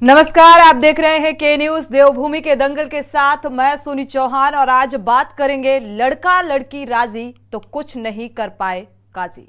नमस्कार, आप देख रहे हैं के न्यूज। देवभूमि के दंगल के साथ मैं सुनी चौहान और आज बात करेंगे लड़का लड़की राजी तो कुछ नहीं कर पाए काजी।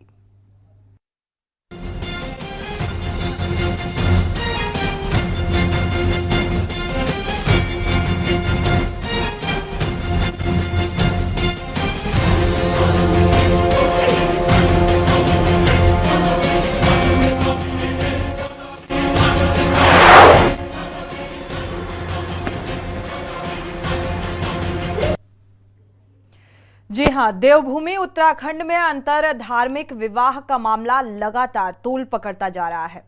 जी हां, देवभूमि उत्तराखंड में अंतर धार्मिक विवाह का मामला लगातार तूल पकड़ता जा रहा है।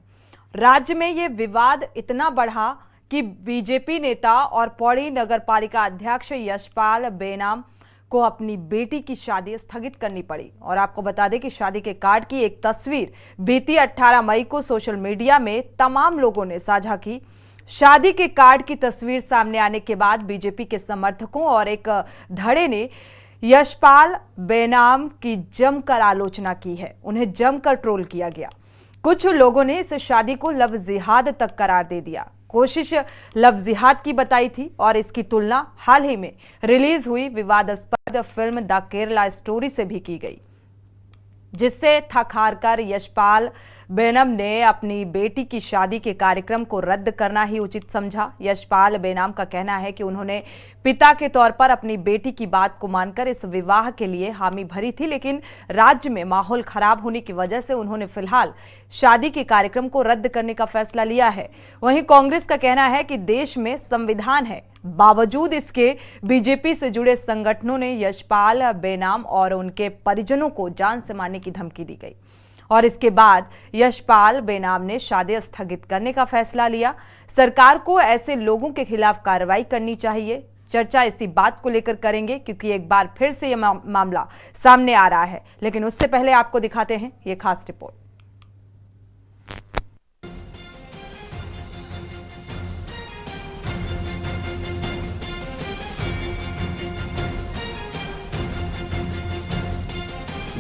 राज्य में ये विवाद इतना बढ़ा कि बीजेपी नेता और पौड़ी नगरपालिका अध्यक्ष यशपाल बेनाम को अपनी बेटी की शादी स्थगित करनी पड़ी। और आपको बता दें कि शादी के कार्ड की एक तस्वीर बीती 18 मई को सोशल मीडिया में तमाम लोगों ने साझा की। शादी के कार्ड की तस्वीर सामने आने के बाद बीजेपी के समर्थकों और एक धड़े ने यशपाल बेनाम की जमकर आलोचना की है। उन्हें जमकर ट्रोल किया गया। कुछ लोगों ने इस शादी को लव जिहाद तक करार दे दिया। कोशिश लव जिहाद की बताई थी और इसकी तुलना हाल ही में रिलीज हुई विवादास्पद फिल्म द केरला स्टोरी से भी की गई, जिससे थक हार कर यशपाल बेनम ने अपनी बेटी की शादी के कार्यक्रम को रद्द करना ही उचित समझा। यशपाल बेनाम का कहना है कि उन्होंने पिता के तौर पर अपनी बेटी की बात को मानकर इस विवाह के लिए हामी भरी थी, लेकिन राज्य में माहौल खराब होने की वजह से उन्होंने फिलहाल शादी के कार्यक्रम को रद्द करने का फैसला लिया है। वहीं कांग्रेस का कहना है कि देश में संविधान है, बावजूद इसके बीजेपी से जुड़े संगठनों ने यशपाल बेनाम और उनके परिजनों को जान से मारने की धमकी दी गई और इसके बाद यशपाल बेनाम ने शादी स्थगित करने का फैसला लिया। सरकार को ऐसे लोगों के खिलाफ कार्रवाई करनी चाहिए। चर्चा इसी बात को लेकर करेंगे क्योंकि एक बार फिर से यह मामला सामने आ रहा है, लेकिन उससे पहले आपको दिखाते हैं ये खास रिपोर्ट।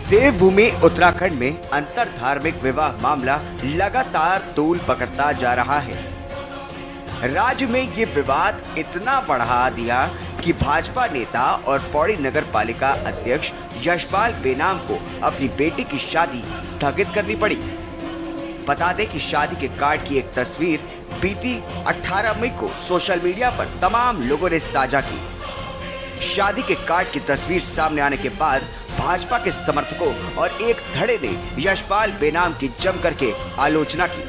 देवभूमि उत्तराखंड में अंतर धार्मिक विवाह मामला लगातार तूल पकड़ता जा रहा है। राज्य में ये विवाद इतना बढ़ा दिया कि भाजपा नेता और पौड़ी नगर पालिका अध्यक्ष यशपाल बेनाम को अपनी बेटी की शादी स्थगित करनी पड़ी। बता दें कि शादी के कार्ड की एक तस्वीर बीती 18 मई को सोशल मीडिया पर तमाम लोगों ने साझा की। शादी के कार्ड की तस्वीर सामने आने के बाद भाजपा के समर्थकों और एक धड़े ने यशपाल बेनाम की जम करके आलोचना की।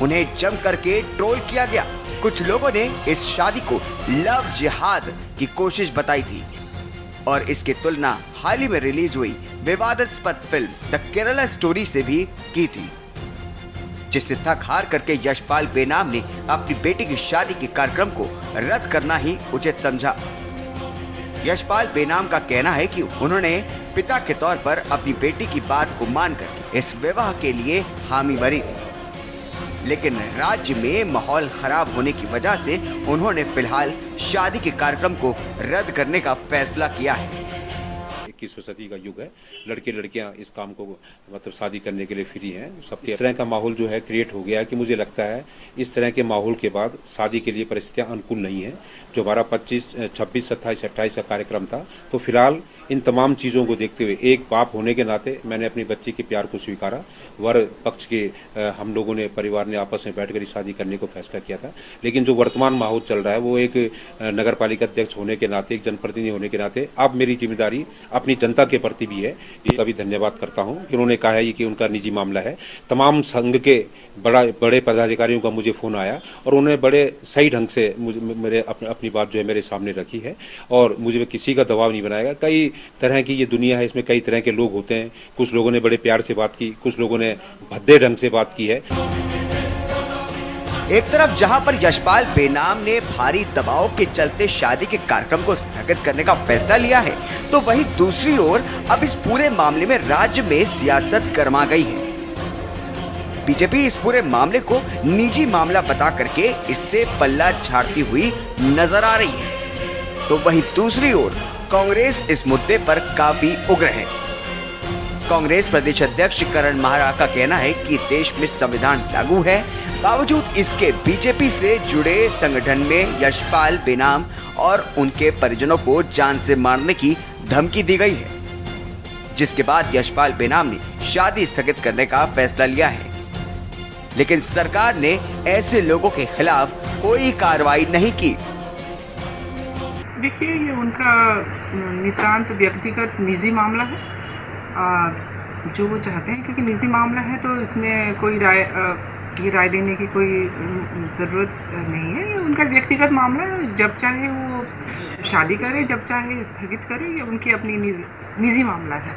उन्हें जम करके ट्रोल किया गया। कुछ लोगों ने इस शादी को लव जिहाद की कोशिश बताई थी और इसकी तुलना हाल ही में रिलीज हुई विवादास्पद फिल्म द केरला स्टोरी से भी की थी, जिससे थक हार करके यशपाल बेनाम ने अपनी बेटी की शादी के कार्यक्रम को रद्द करना ही उचित समझा। यशपाल बेनाम का कहना है कि उन्होंने पिता के तौर पर अपनी बेटी की बात को मानकर इस विवाह के लिए हामी भरी थी, लेकिन राज्य में माहौल खराब होने की वजह से उन्होंने फिलहाल शादी के कार्यक्रम को रद्द करने का फैसला किया है। 21वीं सदी का युग है, लड़के लड़कियां इस काम को मतलब शादी करने के लिए फ्री हैं। सबके इस तरह का माहौल जो है क्रिएट हो गया है कि मुझे लगता है इस तरह के माहौल के बाद शादी के लिए परिस्थितियां अनुकूल नहीं है। जो हमारा 25, 26, 27, 28 का कार्यक्रम था, तो फिलहाल इन तमाम चीज़ों को देखते हुए एक बाप होने के नाते मैंने अपनी बच्ची के प्यार को स्वीकारा। वर पक्ष के हम लोगों ने परिवार ने आपस में बैठकर शादी करने को फैसला किया था, लेकिन जो वर्तमान माहौल चल रहा है वो एक नगर पालिका अध्यक्ष होने के नाते, एक जनप्रतिनिधि होने के नाते अब मेरी जिम्मेदारी अपनी जनता के प्रति भी है। ये का भी धन्यवाद करता हूँ कि उन्होंने कहा है कि उनका निजी मामला है। तमाम संघ के बड़े पदाधिकारियों का मुझे फोन आया और उन्होंने बड़े सही ढंग से मेरे अपनी बात जो है मेरे सामने रखी है और मुझे किसी का दबाव नहीं बनाएगा। कई तरह की ये दुनिया है, इसमें कई तरह के लोग होते हैं। कुछ लोगों ने बड़े प्यार से बात की, कुछ लोगों ने भद्दे ढंग से बात की है। एक तरफ जहां पर यशपाल बेनाम ने भारी दबाव के चलते शादी के कार्यक्रम को स्थगित करने का फैसला लिया है, तो वहीं दूसरी ओर अब इस पूरे मामले में राज्य में सियासत गरमा गई है। बीजेपी इस पूरे मामले को निजी मामला बता करके इससे पल्ला झाड़ती हुई नजर आ रही है, तो वहीं दूसरी ओर कांग्रेस इस मुद्दे पर काफी उग्र है। कांग्रेस प्रदेश अध्यक्ष करण महारा का कहना है कि देश में संविधान लागू है, बावजूद इसके बीजेपी से जुड़े संगठन में यशपाल बेनाम और उनके परिजनों को जान से मारने की धमकी दी गई है, जिसके बाद यशपाल बेनाम ने शादी स्थगित करने का फैसला लिया है। लेकिन सरकार ने ऐसे लोगों के खिलाफ कोई कार्रवाई नहीं की। देखिए, ये उनका नितांत व्यक्तिगत निजी मामला है, जो वो चाहते हैं, क्योंकि निजी मामला है तो इसमें कोई राय देने की कोई ज़रूरत नहीं है। ये उनका व्यक्तिगत मामला है, जब चाहे वो शादी करे, जब चाहे स्थगित करे, ये उनकी अपनी निजी मामला है।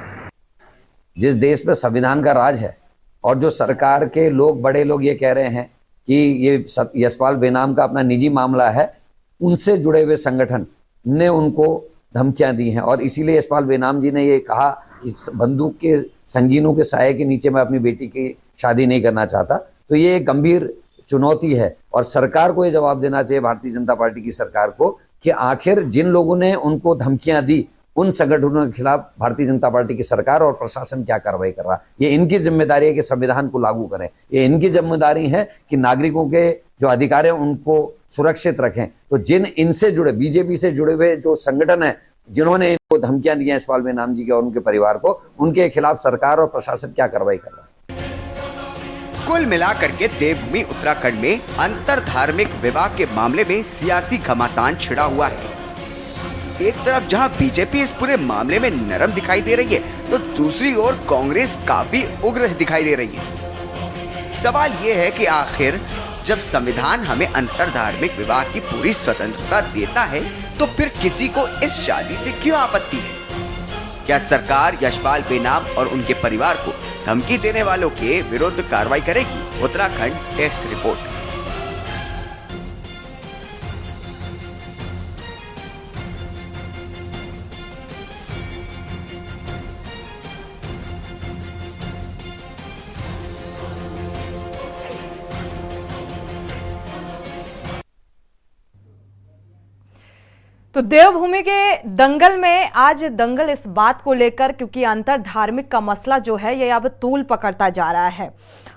जिस देश में संविधान का राज है और जो सरकार के लोग, बड़े लोग ये कह रहे हैं कि ये यशपाल बेनाम का अपना निजी मामला है, उनसे जुड़े हुए संगठन ने उनको धमकियां दी हैं और इसीलिए यशपाल बेनाम जी ने ये कहा कि बंदूक के संगीनों के साये के नीचे मैं अपनी बेटी की शादी नहीं करना चाहता। तो ये एक गंभीर चुनौती है और सरकार को ये जवाब देना चाहिए, भारतीय जनता पार्टी की सरकार को, कि आखिर जिन लोगों ने उनको धमकियां दी उन संगठनों के खिलाफ भारतीय जनता पार्टी की सरकार और प्रशासन क्या कार्रवाई कर रहा है। ये इनकी जिम्मेदारी है कि संविधान को लागू करें, ये इनकी जिम्मेदारी है कि नागरिकों के जो अधिकार हैं उनको सुरक्षित रखें। तो जिन इनसे जुड़े, बीजेपी से जुड़े हुए जो संगठन है, जिन्होंने इनको धमकियां दी हैं यशपाल बेनाम जी के और उनके परिवार को, उनके खिलाफ सरकार और प्रशासन क्या कार्रवाई कर रहा है। कुल मिलाकर के देवभूमि उत्तराखंड में अंतर धार्मिक विवाह के मामले में सियासी घमासान छिड़ा हुआ है। एक तरफ जहां बीजेपी इस पूरे मामले में नरम दिखाई दे रही है, तो दूसरी ओर कांग्रेस काफी उग्र दिखाई दे रही है। सवाल ये है कि आखिर जब संविधान हमें अंतर धार्मिक विवाह की पूरी स्वतंत्रता देता है, तो फिर किसी को इस शादी से क्यों आपत्ति है? क्या सरकार यशपाल बेनाम और उनके परिवार को धमकी देने वालों के विरुद्ध कार्रवाई करेगी? Uttarakhand desk report. तो देवभूमि के दंगल में आज दंगल इस बात को लेकर, क्योंकि अंतर धार्मिक का मसला जो है ये अब तूल पकड़ता जा रहा है।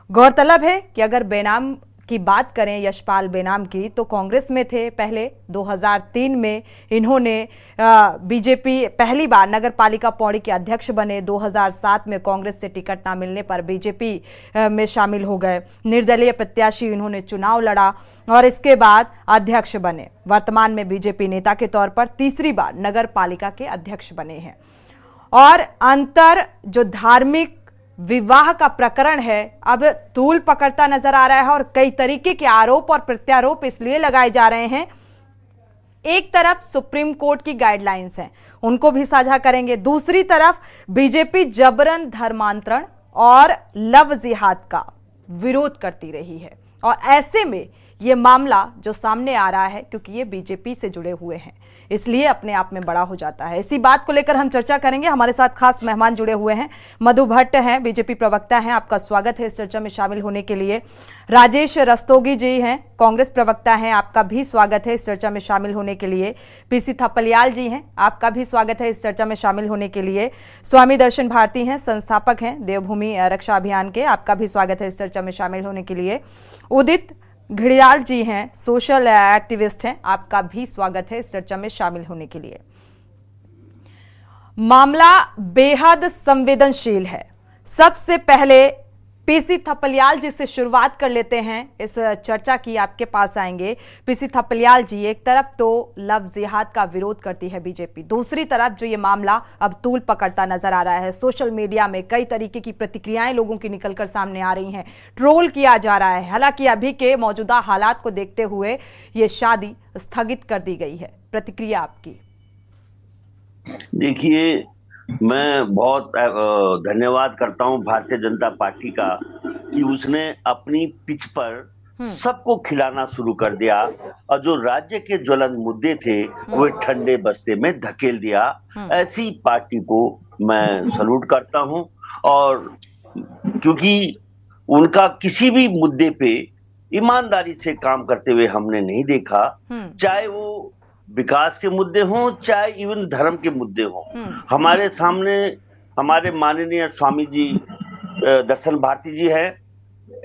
गौरतलब है कि अगर बेनाम की बात करें, यशपाल बेनाम की, तो कांग्रेस में थे पहले। 2003 में इन्होंने बीजेपी पहली बार नगर पालिका पौड़ी के अध्यक्ष बने। 2007 में कांग्रेस से टिकट ना मिलने पर बीजेपी में शामिल हो गए। निर्दलीय प्रत्याशी इन्होंने चुनाव लड़ा और इसके बाद अध्यक्ष बने। वर्तमान में बीजेपी नेता के तौर पर तीसरी बार नगर पालिका के अध्यक्ष बने हैं। और अंतर जो धार्मिक विवाह का प्रकरण है अब तूल पकड़ता नजर आ रहा है और कई तरीके के आरोप और प्रत्यारोप इसलिए लगाए जा रहे हैं। एक तरफ सुप्रीम कोर्ट की गाइडलाइंस हैं, उनको भी साझा करेंगे। दूसरी तरफ बीजेपी जबरन धर्मांतरण और लव जिहाद का विरोध करती रही है और ऐसे में ये मामला जो सामने आ रहा है, क्योंकि ये बीजेपी से जुड़े हुए हैं, इसलिए अपने आप में बड़ा हो जाता है। इसी बात को लेकर हम चर्चा करेंगे। हमारे साथ खास मेहमान जुड़े हुए हैं। मधु भट्ट हैं, बीजेपी प्रवक्ता हैं, आपका स्वागत है इस चर्चा में शामिल होने के लिए। राजेश रस्तोगी जी हैं, कांग्रेस प्रवक्ता हैं, आपका भी स्वागत है इस चर्चा में शामिल होने के लिए। पीसी थपलियाल जी हैं, आपका भी स्वागत है इस चर्चा में शामिल होने के लिए। स्वामी दर्शन भारती हैं, संस्थापक हैं देवभूमि रक्षा अभियान के, आपका भी स्वागत है इस चर्चा में शामिल होने के लिए। उदित घड़ियाल जी हैं, सोशल एक्टिविस्ट हैं, आपका भी स्वागत है इस चर्चा में शामिल होने के लिए। मामला बेहद संवेदनशील है। सबसे पहले पीसी थपलियाल जी से शुरुआत कर लेते हैं, इस चर्चा की आपके पास आएंगे। पीसी थपलियाल जी, एक तरफ तो लव जिहाद का विरोध करती है बीजेपी, दूसरी तरफ जो ये मामला अब तूल पकड़ता नजर आ रहा है, सोशल मीडिया में कई तरीके की प्रतिक्रियाएं लोगों की निकलकर सामने आ रही हैं, ट्रोल किया जा रहा है। हालांकि अभी के मौजूदा हालात को देखते हुए ये शादी स्थगित कर दी गई है। प्रतिक्रिया आपकी? देखिए, मैं बहुत धन्यवाद करता हूं भारतीय जनता पार्टी का कि उसने अपनी पिच पर सबको खिलाना शुरू कर दिया और जो राज्य के ज्वलन मुद्दे थे वो ठंडे बस्ते में धकेल दिया। ऐसी पार्टी को मैं सलूट करता हूं और क्योंकि उनका किसी भी मुद्दे पे ईमानदारी से काम करते हुए हमने नहीं देखा, चाहे वो विकास के मुद्दे हों चाहे इवन धर्म के मुद्दे हों। हमारे सामने हमारे माननीय स्वामी जी दर्शन भारती जी हैं,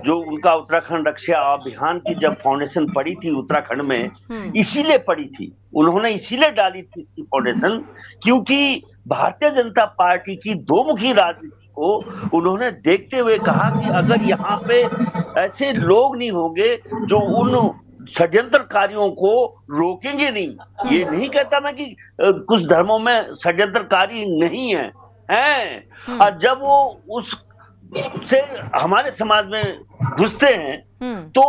जो उनका उत्तराखंड रक्षा अभियान की जब फाउंडेशन पड़ी थी उत्तराखंड में, इसीलिए पड़ी थी, उन्होंने इसीलिए डाली थी इसकी फाउंडेशन, क्योंकि भारतीय जनता पार्टी की दोमुखी राजनीति को उन्होंने देखते हुए कहा कि अगर यहाँ पे ऐसे लोग नहीं होंगे जो उन षड्यंत्रकारियों को रोकेंगे नहीं, ये नहीं कहता मैं कि कुछ धर्मों में षड्यंत्रकारी नहीं है, और जब वो उस से हमारे समाज में घुसते हैं तो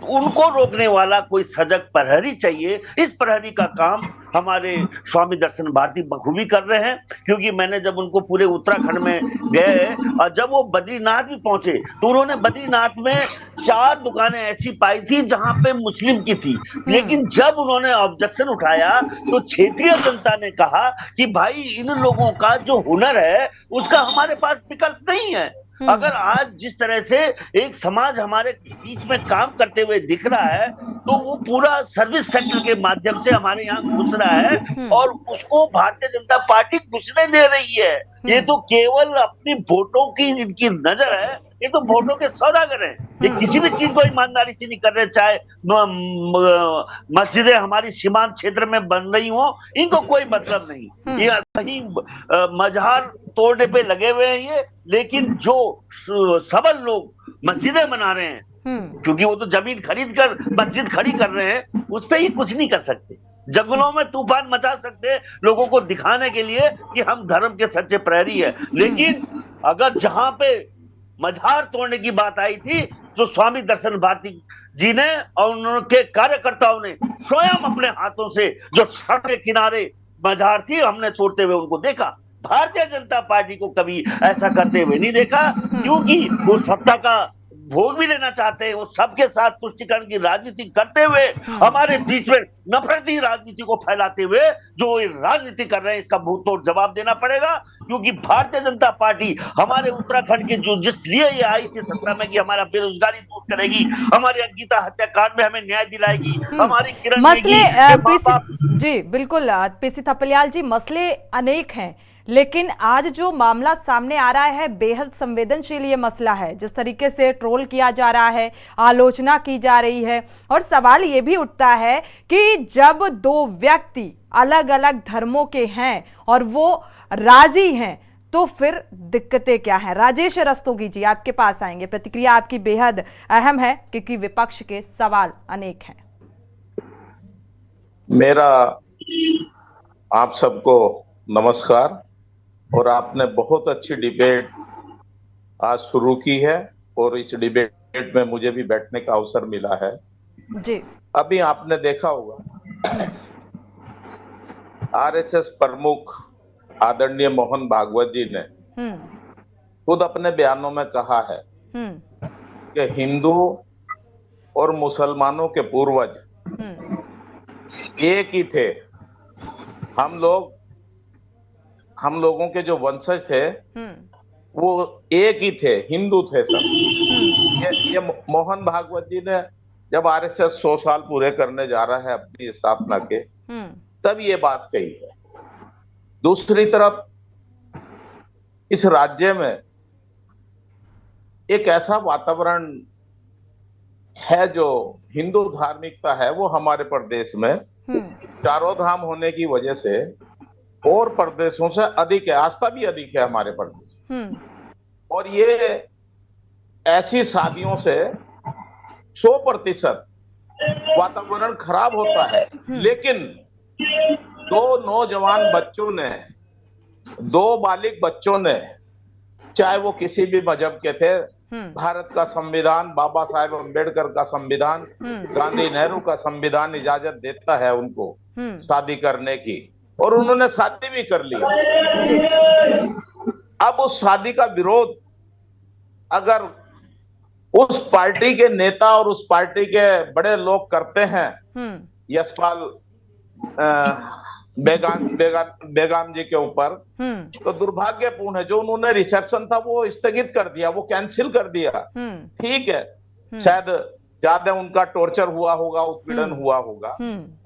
उनको रोकने वाला कोई सजग प्रहरी चाहिए। इस प्रहरी का काम हमारे स्वामी दर्शन भारती बखूबी कर रहे हैं, क्योंकि मैंने जब उनको पूरे उत्तराखंड में गए और जब वो बद्रीनाथ भी पहुंचे तो उन्होंने बद्रीनाथ में 4 दुकानें ऐसी पाई थी जहां पे मुस्लिम की थी, लेकिन जब उन्होंने ऑब्जेक्शन उठाया तो क्षेत्रीय जनता ने कहा कि भाई इन लोगों का जो हुनर है उसका हमारे पास विकल्प नहीं है। अगर आज जिस तरह से एक समाज हमारे बीच में काम करते हुए दिख रहा है तो वो पूरा सर्विस सेक्टर के माध्यम से हमारे यहाँ घुस रहा है और उसको भारतीय जनता पार्टी घुसने दे रही है। ये तो केवल अपनी वोटों की इनकी नजर है, ये तो वोटों के सौदागर हैं, ये किसी भी चीज को ईमानदारी से नहीं कर रहे। चाहे मस्जिदें हमारी सीमांत क्षेत्र में बन रही हो, इनको कोई मतलब नहीं, ये कहीं मजहर तोड़ने पे लगे हुए हैं ये, लेकिन जो सबल लोग मस्जिदें बना रहे हैं क्योंकि वो तो जमीन खरीद कर मस्जिद खड़ी कर रहे हैं, उस पर ये कुछ नहीं कर सकते। जंगलों में तूफान मचा सकते हैं लोगों को दिखाने के लिए कि हम धर्म के सच्चे प्रहरी है, लेकिन अगर जहां पे मझार तोड़ने की बात आई थी जो स्वामी दर्शन भारती जी ने और उनके कार्यकर्ताओं ने स्वयं अपने हाथों से जो सड़क के किनारे मझार थी हमने तोड़ते हुए उनको देखा। भारतीय जनता पार्टी को कभी ऐसा करते हुए नहीं देखा, क्योंकि वो सत्ता का भोग भी लेना चाहते हैं। वो सबके साथ तुष्टिकरण की राजनीति करते हुए हमारे बीच में नफरती राजनीति को फैलाते हुए जो राजनीति कर रहे हैं, इसका मुंह तोड़ जवाब देना पड़ेगा। क्योंकि भारतीय जनता पार्टी हमारे उत्तराखंड के जो जिसलिए ये आई थी सत्ता में कि हमारा बेरोजगारी दूर करेगी, हमारी अंकिता हत्याकांड में हमें न्याय दिलाएगी, हमारी किरण मसले जी बिल्कुल पीसी थपलियाल जी, मसले अनेक हैं, लेकिन आज जो मामला सामने आ रहा है बेहद संवेदनशील ये मसला है। जिस तरीके से ट्रोल किया जा रहा है, आलोचना की जा रही है, और सवाल ये भी उठता है कि जब 2 व्यक्ति अलग अलग धर्मों के हैं और वो राजी हैं तो फिर दिक्कतें क्या हैं। राजेश रस्तोगी जी आपके पास आएंगे, प्रतिक्रिया आपकी बेहद अहम है क्योंकि विपक्ष के सवाल अनेक हैं। मेरा आप सबको नमस्कार। और आपने बहुत अच्छी डिबेट आज शुरू की है और इस डिबेट में मुझे भी बैठने का अवसर मिला है जी। अभी आपने देखा होगा आरएसएस प्रमुख आदरणीय मोहन भागवत जी ने खुद अपने बयानों में कहा है कि हिंदू और मुसलमानों के पूर्वज एक ही थे, हम लोगों के जो वंशज थे वो एक ही थे, हिंदू थे सब। ये मोहन भागवत जी ने जब आरएसएस 100 साल पूरे करने जा रहा है अपनी स्थापना के, तब ये बात कही है। दूसरी तरफ इस राज्य में एक ऐसा वातावरण है जो हिंदू धार्मिकता है वो हमारे प्रदेश में चारों धाम होने की वजह से और प्रदेशों से अधिक है, आस्था भी अधिक है हमारे प्रदेश। और ये ऐसी शादियों से 100% वातावरण खराब होता है। लेकिन 2 नौजवान बच्चों ने, 2 बालिग बच्चों ने, चाहे वो किसी भी मजहब के थे, भारत का संविधान, बाबा साहेब अम्बेडकर का संविधान, गांधी नेहरू का संविधान इजाजत देता है उनको शादी करने की, और उन्होंने शादी भी कर ली। अब उस शादी का विरोध अगर उस पार्टी के नेता और उस पार्टी के बड़े लोग करते हैं, यशपाल बेगम जी के ऊपर, तो दुर्भाग्यपूर्ण है। जो उन्होंने रिसेप्शन था वो स्थगित कर दिया, वो कैंसिल कर दिया। ठीक है, शायद ज्यादा उनका टॉर्चर हुआ होगा, उत्पीड़न हुआ होगा,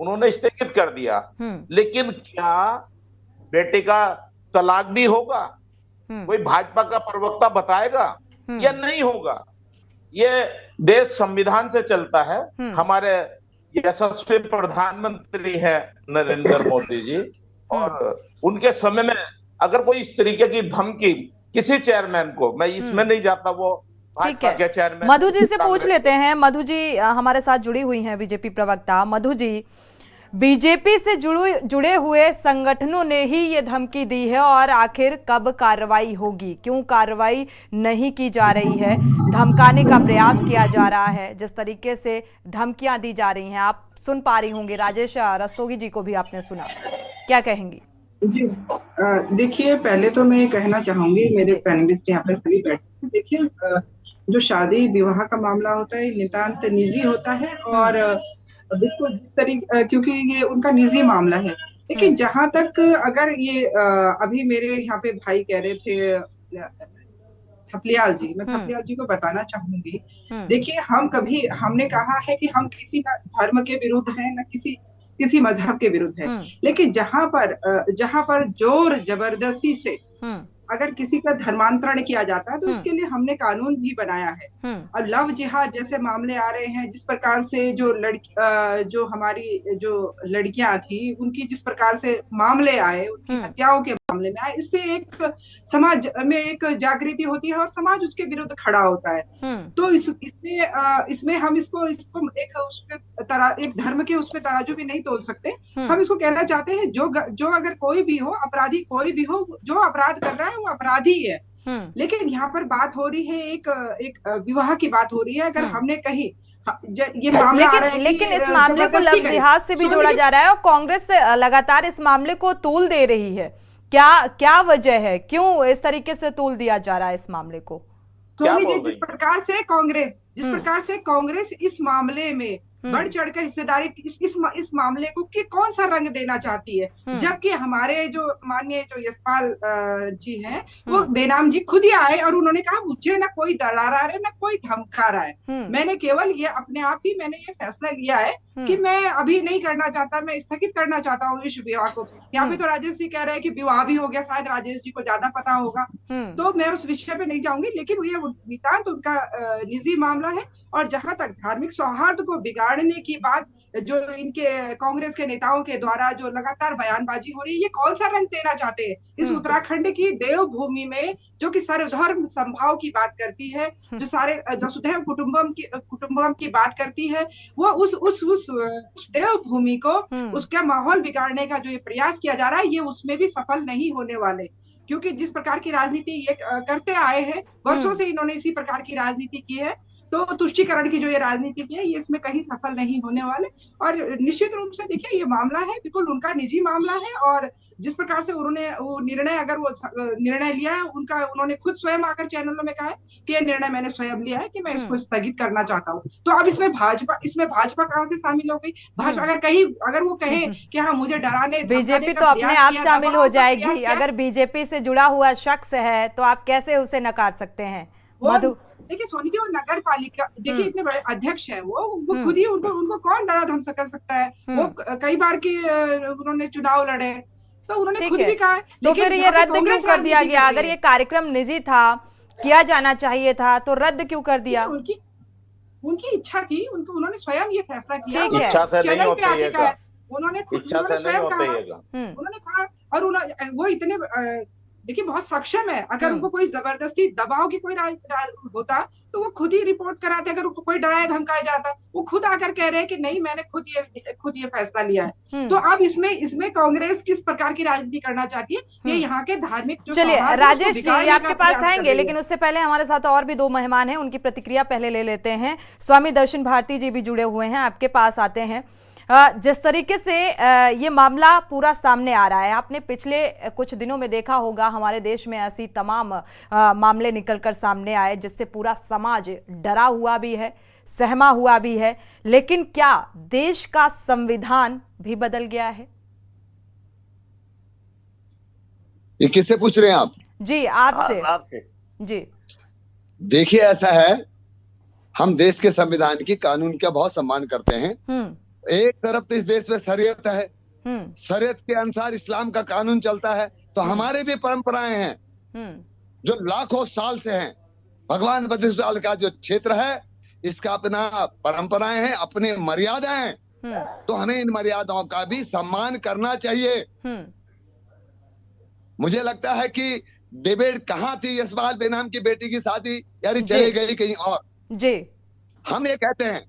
उन्होंने स्थगित कर दिया। लेकिन क्या बेटे का तलाक भी होगा? कोई भाजपा का प्रवक्ता बताएगा या नहीं होगा? ये देश संविधान से चलता है। हमारे यशस्वी प्रधानमंत्री है नरेंद्र मोदी जी, और उनके समय में अगर कोई इस तरीके की धमकी किसी चेयरमैन को, मैं इसमें नहीं जाता, वो ठीक है, मधु जी से पूछ लेते हैं। मधु जी हमारे साथ जुड़ी हुई हैं, बीजेपी प्रवक्ता। मधु जी, बीजेपी से जुड़े हुए संगठनों ने ही ये धमकी दी है, और आखिर कब कार्रवाई होगी? क्यों कार्रवाई नहीं की जा रही है? धमकाने का प्रयास किया जा रहा है, जिस तरीके से धमकियां दी जा रही हैं, आप सुन पा रही होंगी। राजेश रस्तोगी जी को भी आपने सुना, क्या कहेंगी? जी देखिए, पहले तो मैं कहना चाहूंगी, मेरे पैनलिस्ट यहाँ पे सभी बैठे हैं, देखिए जो शादी विवाह का मामला होता है नितांत निजी होता है, और बिल्कुल जिस तरीके, क्योंकि ये उनका निजी मामला है। लेकिन जहां तक अगर ये अभी मेरे यहाँ पे भाई कह रहे थे थपलियाल जी, मैं थपलियाल जी को बताना चाहूंगी, देखिए हमने कहा है कि हम किसी का धर्म के विरुद्ध है, न किसी मजहब के विरुद्ध है। लेकिन जहां पर जोर जबरदस्ती से अगर किसी का धर्मांतरण किया जाता है तो इसके लिए हमने कानून भी बनाया है। और लव जिहाद जैसे मामले आ रहे हैं, जिस प्रकार से जो हमारी जो लड़कियां थी उनकी जिस प्रकार से मामले आए, उनकी हत्याओं के मामले में आए, इससे एक समाज में एक जागृति होती है और समाज उसके विरुद्ध खड़ा होता है। तो इसमें हम इसको एक धर्म के उसमें तराजू भी नहीं तोल सकते। हम इसको कहना चाहते हैं, जो अगर कोई भी हो, अपराधी कोई भी हो, जो अपराध कर रहा है वो अपराधी है। लेकिन यहाँ पर बात हो रही है एक विवाह की बात हो रही है। अगर हमने कहीं ये मामला आ रहा है, लेकिन इस मामले को लव जिहाद से भी जोड़ा जा रहा है, और कांग्रेस लगातार इस मामले को तूल दे रही है। क्या वजह है, क्यों इस तरीके से तूल दिया जा रहा है इस मामले को? सोनी जी, जिस प्रकार से कांग्रेस इस मामले में बढ़ चढ़कर हिस्सेदारी इस मामले को कि कौन सा रंग देना चाहती है, जबकि हमारे जो माननीय जो यशपाल जी हैं, वो बेनाम जी खुद ही आए और उन्होंने कहा मुझे ना कोई डरा रहा है ना कोई धमका रहा है। मैंने केवल ये अपने आप ही मैंने ये फैसला लिया है कि मैं अभी नहीं करना चाहता, मैं स्थगित करना चाहता हूँ इस विवाह को। यहाँ पे तो राजेश जी कह रहे हैं कि विवाह भी हो गया, शायद राजेश जी को ज्यादा पता होगा, तो मैं उस विषय पे नहीं जाऊंगी। लेकिन ये नितांत उनका निजी मामला है, और जहां तक धार्मिक सौहार्द को बिगाड़ने की बात जो इनके कांग्रेस के नेताओं के द्वारा जो लगातार बयानबाजी हो रही है, ये कौन सा रंग देना चाहते हैं इस उत्तराखंड की देवभूमि में, जो कि सर्वधर्म समभाव की बात करती है, जो सारे वसुधैव कुटुंबकम की बात करती है, वो उस देवभूमि को उसका माहौल बिगाड़ने का जो ये प्रयास किया जा रहा है, ये उसमें भी सफल नहीं होने वाले। क्योंकि जिस प्रकार की राजनीति ये करते आए हैं, वर्षों से इन्होंने इसी प्रकार की राजनीति की है, तो तुष्टीकरण की जो ये राजनीति की है, ये इसमें कहीं सफल नहीं होने वाले। और निश्चित रूप से देखिए, ये मामला है बिल्कुल उनका निजी मामला है, और जिस प्रकार से उन्होंने वो निर्णय लिया है, उन्होंने खुद स्वयं आकर चैनलों में कहा है कि ये निर्णय मैंने स्वयं लिया है कि मैं इसको स्थगित करना चाहता हूँ। तो अब इसमें भाजपा कहाँ से शामिल हो गई? भाजपा अगर वो कहे कि हाँ मुझे डराने, बीजेपी तो अपने आप शामिल हो जाएगी। अगर बीजेपी से जुड़ा हुआ शख्स है तो आप कैसे उसे नकार सकते हैं? मधु, देखिए सोनी जी, वो नगर पालिका, देखिए इतने बड़े अध्यक्ष हैं वो खुद ही, उनको कौन डरा धमका सकता है? वो कई बार की उन्होंने चुनाव लड़े, तो उन्होंने खुद भी कहा। तो फिर ये रद्द क्यों कर दिया गया? अगर ये कार्यक्रम निजी था, किया जाना चाहिए था, तो रद्द क्यों कर दिया? उनकी इच्छा थी, उन्होंने स्वयं ये फैसला किया, चैनल पे आके कहा, उन्होंने स्वयं कहा, उन्होंने कहा, और वो इतने देखिए बहुत सक्षम है। अगर उनको कोई जबरदस्ती दबाव की कोई होता तो वो खुद ही रिपोर्ट कराते। अगर उनको कोई डराया धमकाया जाता, वो खुद आकर कह रहे हैं कि नहीं मैंने खुद ये फैसला लिया है। तो अब इसमें कांग्रेस किस प्रकार की राजनीति करना चाहती है, ये यहाँ के धार्मिक जो, चलिए राजेश जी आपके पास आएंगे, लेकिन उससे पहले हमारे साथ और भी दो मेहमान हैं, उनकी प्रतिक्रिया पहले ले लेते हैं। स्वामी दर्शन भारती जी भी जुड़े हुए हैं, आपके पास आते हैं। जिस तरीके से ये मामला पूरा सामने आ रहा है, आपने पिछले कुछ दिनों में देखा होगा हमारे देश में ऐसी तमाम मामले निकलकर सामने आए जिससे पूरा समाज डरा हुआ भी है, सहमा हुआ भी है। लेकिन क्या देश का संविधान भी बदल गया है? ये किससे पूछ रहे हैं आप? जी आपसे। जी देखिए, ऐसा है, हम देश के संविधान की, कानून का बहुत सम्मान करते हैं। एक तरफ तो इस देश में शरीयत है, शरीयत के अनुसार इस्लाम का कानून चलता है, तो हमारे भी परंपराएं हैं। जो लाखों साल से हैं। भगवान बद्रीलाल का जो क्षेत्र है, इसका अपना परंपराएं हैं, अपने मर्यादाएं हैं, तो हमें इन मर्यादाओं का भी सम्मान करना चाहिए। मुझे लगता है कि डिबेट कहाँ थी यशपाल बेनाम की बेटी की शादी, यानी चली गई कहीं और। जी, हम ये कहते हैं,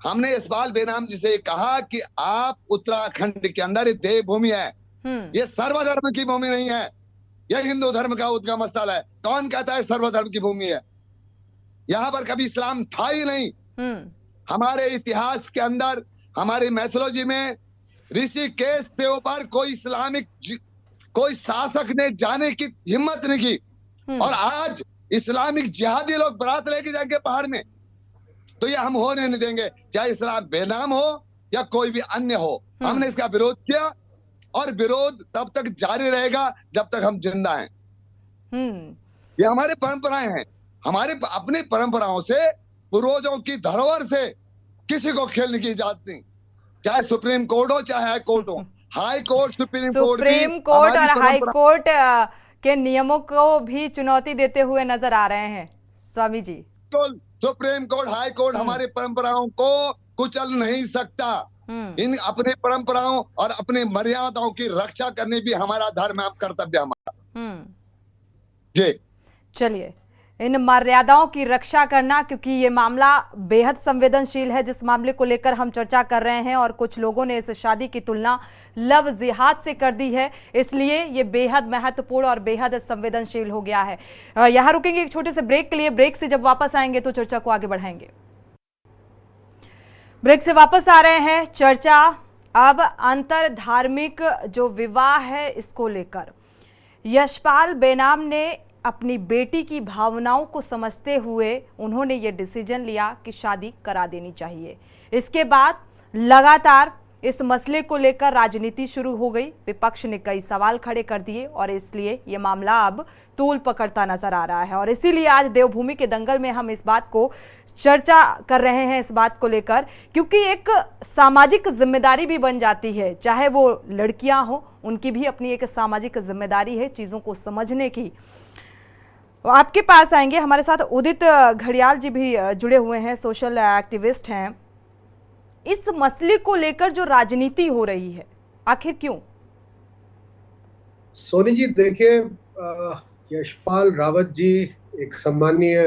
हमने यशपाल बेनाम जी से कहा कि आप उत्तराखंड के अंदर ये देवभूमि है, ये सर्वधर्म की भूमि नहीं है, यह हिंदू धर्म का उद्गम स्थल है। कौन कहता है सर्वधर्म की भूमि है? यहाँ पर कभी इस्लाम था ही नहीं। हमारे इतिहास के अंदर, हमारी मैथोलॉजी में ऋषिकेश के ऊपर कोई शासक ने जाने की हिम्मत नहीं की, और आज इस्लामिक जिहादी लोग बारात लेके जाएंगे पहाड़ में, तो ये हम होने नहीं देंगे, चाहे इस्लाम बेनाम हो या कोई भी अन्य हो। हमने इसका विरोध किया और विरोध तब तक जारी रहेगा जब तक हम जिंदा हैं। ये हमारी परंपराएं हैं, हमारे अपनी परंपराओं से, पूर्वजों की धरोहर से किसी को खेलने की इजाजत नहीं, चाहे सुप्रीम कोर्ट हो चाहे हाई कोर्ट हो। हाई कोर्ट, सुप्रीम कोर्ट और हाई कोर्ट के नियमों को भी चुनौती देते हुए नजर आ रहे हैं Swami ji. Supreme court, high court हमारी परंपराओं को कुचल नहीं सकता। इन अपनी परंपराओं और अपनी मर्यादाओं की रक्षा करने भी हमारा धर्म है, कर्तव्य हमारा। जी, चलिए, इन मर्यादाओं की रक्षा करना, क्योंकि ये मामला बेहद संवेदनशील है जिस मामले को लेकर हम चर्चा कर रहे हैं, और कुछ लोगों ने इस शादी की तुलना लव जिहाद से कर दी है, इसलिए ये बेहद महत्वपूर्ण और बेहद संवेदनशील हो गया है। यहाँ रुकेंगे एक छोटे से ब्रेक के लिए। ब्रेक से जब वापस आएंगे तो चर्चा को आगे बढ़ाएंगे। ब्रेक से वापस आ रहे हैं। चर्चा अब अंतर धार्मिक जो विवाह है इसको लेकर। यशपाल बेनाम ने अपनी बेटी की भावनाओं को समझते हुए उन्होंने ये डिसीजन लिया कि शादी करा देनी चाहिए। इसके बाद लगातार इस मसले को लेकर राजनीति शुरू हो गई। विपक्ष ने कई सवाल खड़े कर दिए और इसलिए ये मामला अब तूल पकड़ता नजर आ रहा है, और इसीलिए आज देवभूमि के दंगल में हम इस बात को चर्चा कर रहे हैं, इस बात को लेकर, क्योंकि एक सामाजिक जिम्मेदारी भी बन जाती है। चाहे वो लड़कियां हो, उनकी भी अपनी एक सामाजिक जिम्मेदारी है चीज़ों को समझने की। आपके पास आएंगे, हमारे साथ उदित घड़ियाल जी भी जुड़े हुए हैं, सोशल एक्टिविस्ट हैं। इस मसले को लेकर जो राजनीति हो रही है, आखिर क्यों? सोनी जी, देखिए, यशपाल रावत जी एक सम्मानीय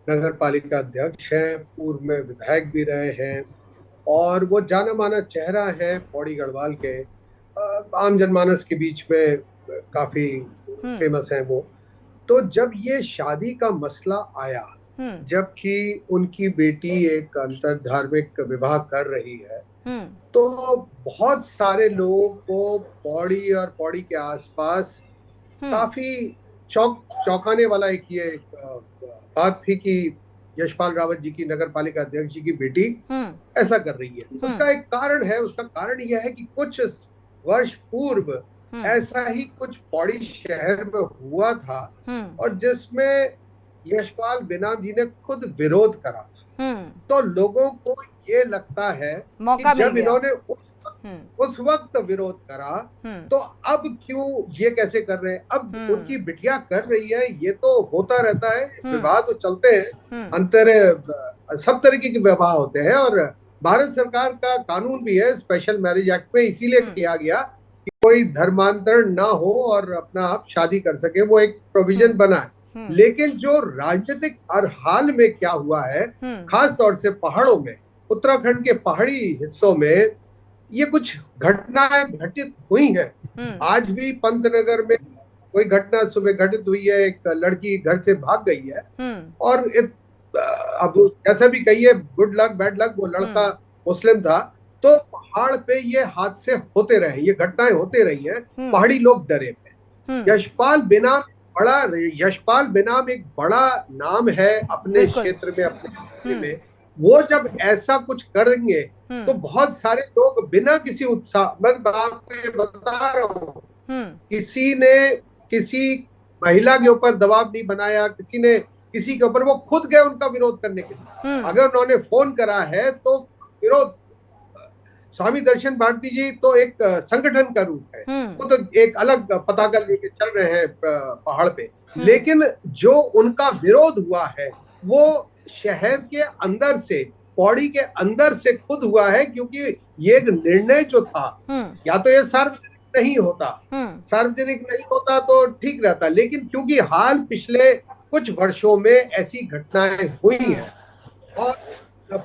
नगर पालिका अध्यक्ष हैं, पूर्व में विधायक भी रहे हैं, और वो जाना माना चेहरा है पौड़ी गढ़वाल के। आम जनमानस के बीच में काफी फेमस हैं वो। तो जब ये शादी का मसला आया, जबकि उनकी बेटी एक अंतर धार्मिक विवाह कर रही है, तो बहुत सारे लोगों को पौड़ी और पौड़ी के आसपास काफी चौंकाने वाला एक ये बात थी कि यशपाल रावत जी की नगर पालिका अध्यक्ष जी की बेटी ऐसा कर रही है। उसका एक कारण है, उसका कारण यह है कि कुछ वर्ष पूर्व ऐसा ही कुछ पौड़ी शहर में हुआ था, और जिसमें यशपाल बेनाम जी ने खुद विरोध करा था। तो लोगों को ये लगता है कि जब इन्होंने उस वक्त विरोध करा, तो अब क्यों ये कैसे कर रहे हैं? अब उनकी बिटिया कर रही है, ये तो होता रहता है, विवाह तो चलते हैं, सब तरीके के विवाह होते हैं, और भारत सरकार का कानून भी है, स्पेशल मैरिज एक्ट में इसीलिए किया गया कि कोई धर्मांतरण ना हो और अपना आप शादी कर सके, वो एक प्रोविजन बना है। लेकिन जो राजनीतिक और हाल में क्या हुआ है, खास तौर से पहाड़ों में, उत्तराखंड के पहाड़ी हिस्सों में ये कुछ घटनाएं घटित हुई हैं। आज भी पंतनगर में कोई घटना सुबह घटित हुई है, एक लड़की घर से भाग गई है, और अब जैसा भी कहिए, गुड लक बैड लक, वो लड़का मुस्लिम था। तो पहाड़ पे ये हादसे होते रहे, ये घटनाएं होते रही हैं, पहाड़ी लोग डरे थे। यशपाल बेनाम एक बड़ा नाम है अपने क्षेत्र में, अपने में। वो जब ऐसा कुछ करेंगे तो बहुत सारे लोग बिना किसी उत्साह, मैं आपको ये बता रहा हूँ, किसी ने किसी महिला के ऊपर दबाव नहीं बनाया, किसी ने किसी के ऊपर, वो खुद गए उनका विरोध करने के लिए। अगर उन्होंने फोन करा है तो विरोध, स्वामी दर्शन भारती जी तो एक संगठन का रूप है, वो तो एक अलग पताका लेके चल रहे हैं पहाड़ पे, लेकिन जो उनका विरोध हुआ है वो शहर के अंदर से, पौड़ी के अंदर से खुद हुआ है, क्योंकि ये एक निर्णय जो था, या तो ये सार्वजनिक नहीं होता, सार्वजनिक नहीं होता तो ठीक रहता, लेकिन क्योंकि हाल पिछले कुछ वर्षों में ऐसी घटनाएं हुई हैं और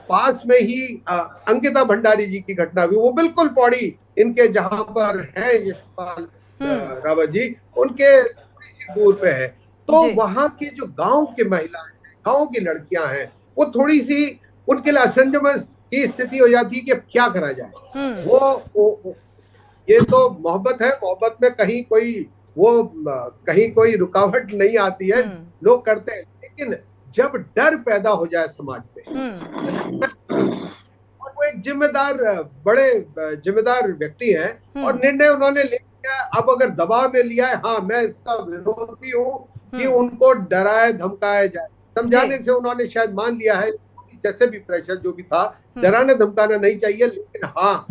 पास में ही अंकिता भंडारी जी की घटना हुई, वो बिल्कुल पौड़ी इनके जहां पर है यशपाल रावत जी, उनके थोड़ी सी दूर पे है, तो वहां के जो गांव की महिलाएं हैं, गांव की लड़कियां हैं, वो थोड़ी सी उनके लिए असंजम की स्थिति हो जाती है कि अब क्या करा जाए। वो ये तो मोहब्बत है, मोहब्बत में कहीं कोई रुकावट नहीं आती है, लोग करते हैं, लेकिन जब डर पैदा हो जाए समाज में, और वो एक बड़े जिम्मेदार व्यक्ति हैं और निर्णय उन्होंने ले लिया, अब अगर दबाव में लिया है, हाँ मैं इसका विरोधी हूँ कि उनको डराए धमकाया जाए, समझाने से उन्होंने शायद मान लिया है, जैसे भी प्रेशर जो भी था, डराना धमकाना नहीं चाहिए, लेकिन हाँ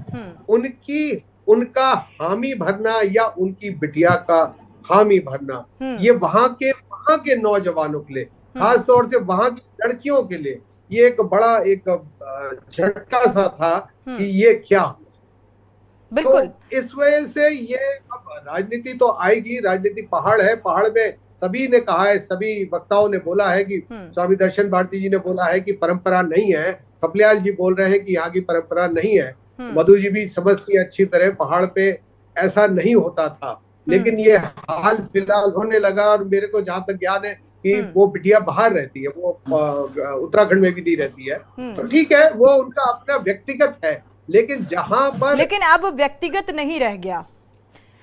उनका हामी भरना या उनकी बिटिया का हामी भरना, ये वहां के नौजवानों के लिए, खास तौर से वहां की लड़कियों के लिए ये एक बड़ा झटका सा था कि ये क्या हुआ। बिल्कुल। तो इस वजह से ये अब राजनीति तो आएगी, राजनीति पहाड़ है, पहाड़ में सभी ने कहा है, सभी वक्ताओं ने बोला है कि स्वामी दर्शन भारती जी ने बोला है कि परंपरा नहीं है, कपिलयाल जी बोल रहे हैं कि यहाँ की परंपरा नहीं है, मधु जी भी समझती है अच्छी तरह, पहाड़ पे ऐसा नहीं होता था, लेकिन ये हाल फिलहाल होने लगा, और मेरे को जहां तक ज्ञान है कि वो बिटिया बाहर रहती है, वो उत्तराखंड में भी नहीं रहती है, तो ठीक है, वो उनका अपना व्यक्तिगत है, लेकिन जहां पर, लेकिन अब व्यक्तिगत नहीं रह गया।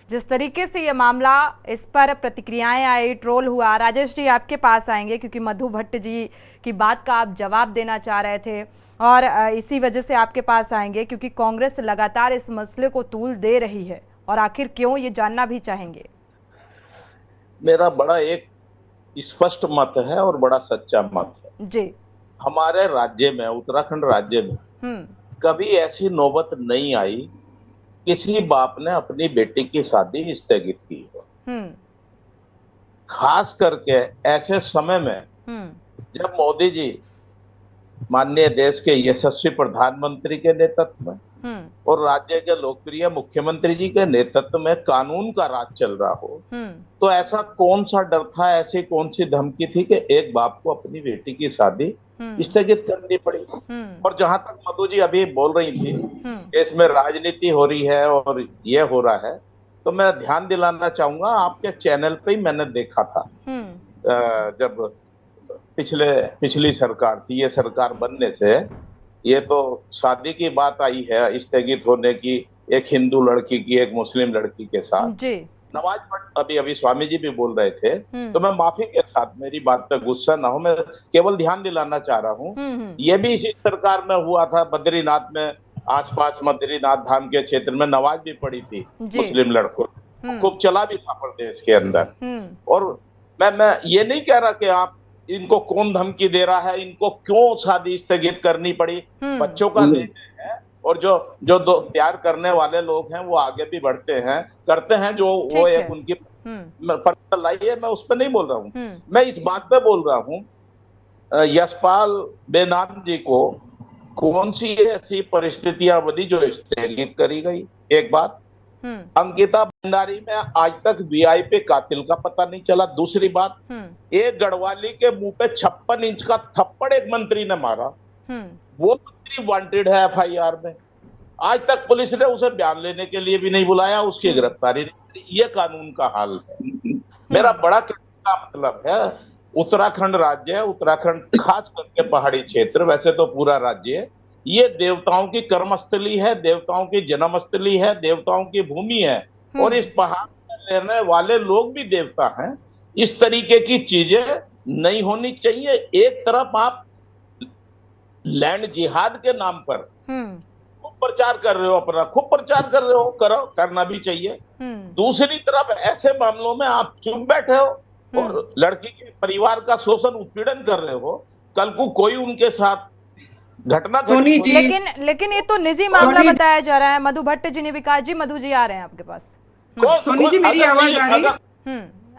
जिस तरीके से ये मामला, इस पर प्रतिक्रियाएं आई, ट्रोल हुआ। राजेश जी आपके पास आएंगे, क्योंकि मधु भट्ट जी की बात का आप जवाब देना चाह रहे थे, और इसी वजह से आपके पास आएंगे क्योंकि कांग्रेस लगातार इस मसले को तूल दे रही है, और आखिर क्यों, ये जानना भी चाहेंगे। मेरा बड़ा एक स्पष्ट मत है और बड़ा सच्चा मत है जी। हमारे राज्य में, उत्तराखंड राज्य में कभी ऐसी नौबत नहीं आई किसी बाप ने अपनी बेटी की शादी स्थगित की हो, खास करके ऐसे समय में जब मोदी जी माननीय देश के यशस्वी प्रधानमंत्री के नेतृत्व में और राज्य के लोकप्रिय मुख्यमंत्री जी के नेतृत्व में कानून का राज चल रहा हो, तो ऐसा कौन सा डर था, ऐसी कौन सी धमकी थी कि एक बाप को अपनी बेटी की शादी स्थगित करनी पड़ी। और जहां तक मधु जी अभी बोल रही थी कि इसमें राजनीति हो रही है और ये हो रहा है, तो मैं ध्यान दिलाना चाहूंगा, आपके चैनल पे ही मैंने देखा था, जब पिछली सरकार थी, ये सरकार बनने से ये तो शादी की बात आई है स्थगित होने की, एक हिंदू लड़की की एक मुस्लिम लड़की के साथ जी। नवाज भट्ट अभी स्वामी जी भी बोल रहे थे, तो मैं माफी के साथ, मेरी बात पे गुस्सा ना हो, मैं केवल ध्यान दिलाना चाह रहा हूँ, ये भी इसी सरकार में हुआ था। बद्रीनाथ में, आसपास बद्रीनाथ धाम के क्षेत्र में नमाज भी पढ़ी थी मुस्लिम लड़कों, खूब चला भी था प्रदेश के अंदर। और मैं ये नहीं कह रहा कि आप इनको कौन धमकी दे रहा है, इनको क्यों शादी स्थगित करनी पड़ी, बच्चों का निर्णय है, और जो दो प्यार करने वाले लोग हैं वो आगे भी बढ़ते हैं, करते हैं, जो वो एक उनकी पर्सनल लाइफ है, मैं उस पर नहीं बोल रहा हूँ, मैं इस बात पे बोल रहा हूँ, यशपाल बेनाम जी को कौन सी ऐसी परिस्थितियां बनी जो स्थगित करी गई, एक बात। अंकिता भंडारी में आज तक वीआईपी कातिल का पता नहीं चला। दूसरी बात, एक गढ़वाली के मुंह पे 56 इंच का थप्पड़ एक मंत्री ने मारा, वो मंत्री वांटेड है एफआईआर में, आज तक पुलिस ने उसे बयान लेने के लिए भी नहीं बुलाया, उसकी गिरफ्तारी नहीं। ये कानून का हाल है। मेरा बड़ा कहने का मतलब है, उत्तराखंड राज्य है, उत्तराखंड खास करके पहाड़ी क्षेत्र, वैसे तो पूरा राज्य है, ये देवताओं की कर्मस्थली है, देवताओं की जन्मस्थली है, देवताओं की भूमि है, और इस पहाड़ में रहने वाले लोग भी देवता हैं। इस तरीके की चीजें नहीं होनी चाहिए। एक तरफ आप लैंड जिहाद के नाम पर खूब प्रचार कर रहे हो, अपना खूब प्रचार कर रहे हो, करो, करना भी चाहिए। दूसरी तरफ ऐसे मामलों में आप चुप बैठे हो और लड़की के परिवार का शोषण उत्पीड़न कर रहे हो, कल को कोई उनके साथ घटना सोनी जी, लेकिन ये तो निजी मामला बताया जा रहा है। मधु भट्ट जी ने भी कहा, जी मधु जी आ रहे हैं आपके पास। सोनी जी मेरी आवाज आ रही है?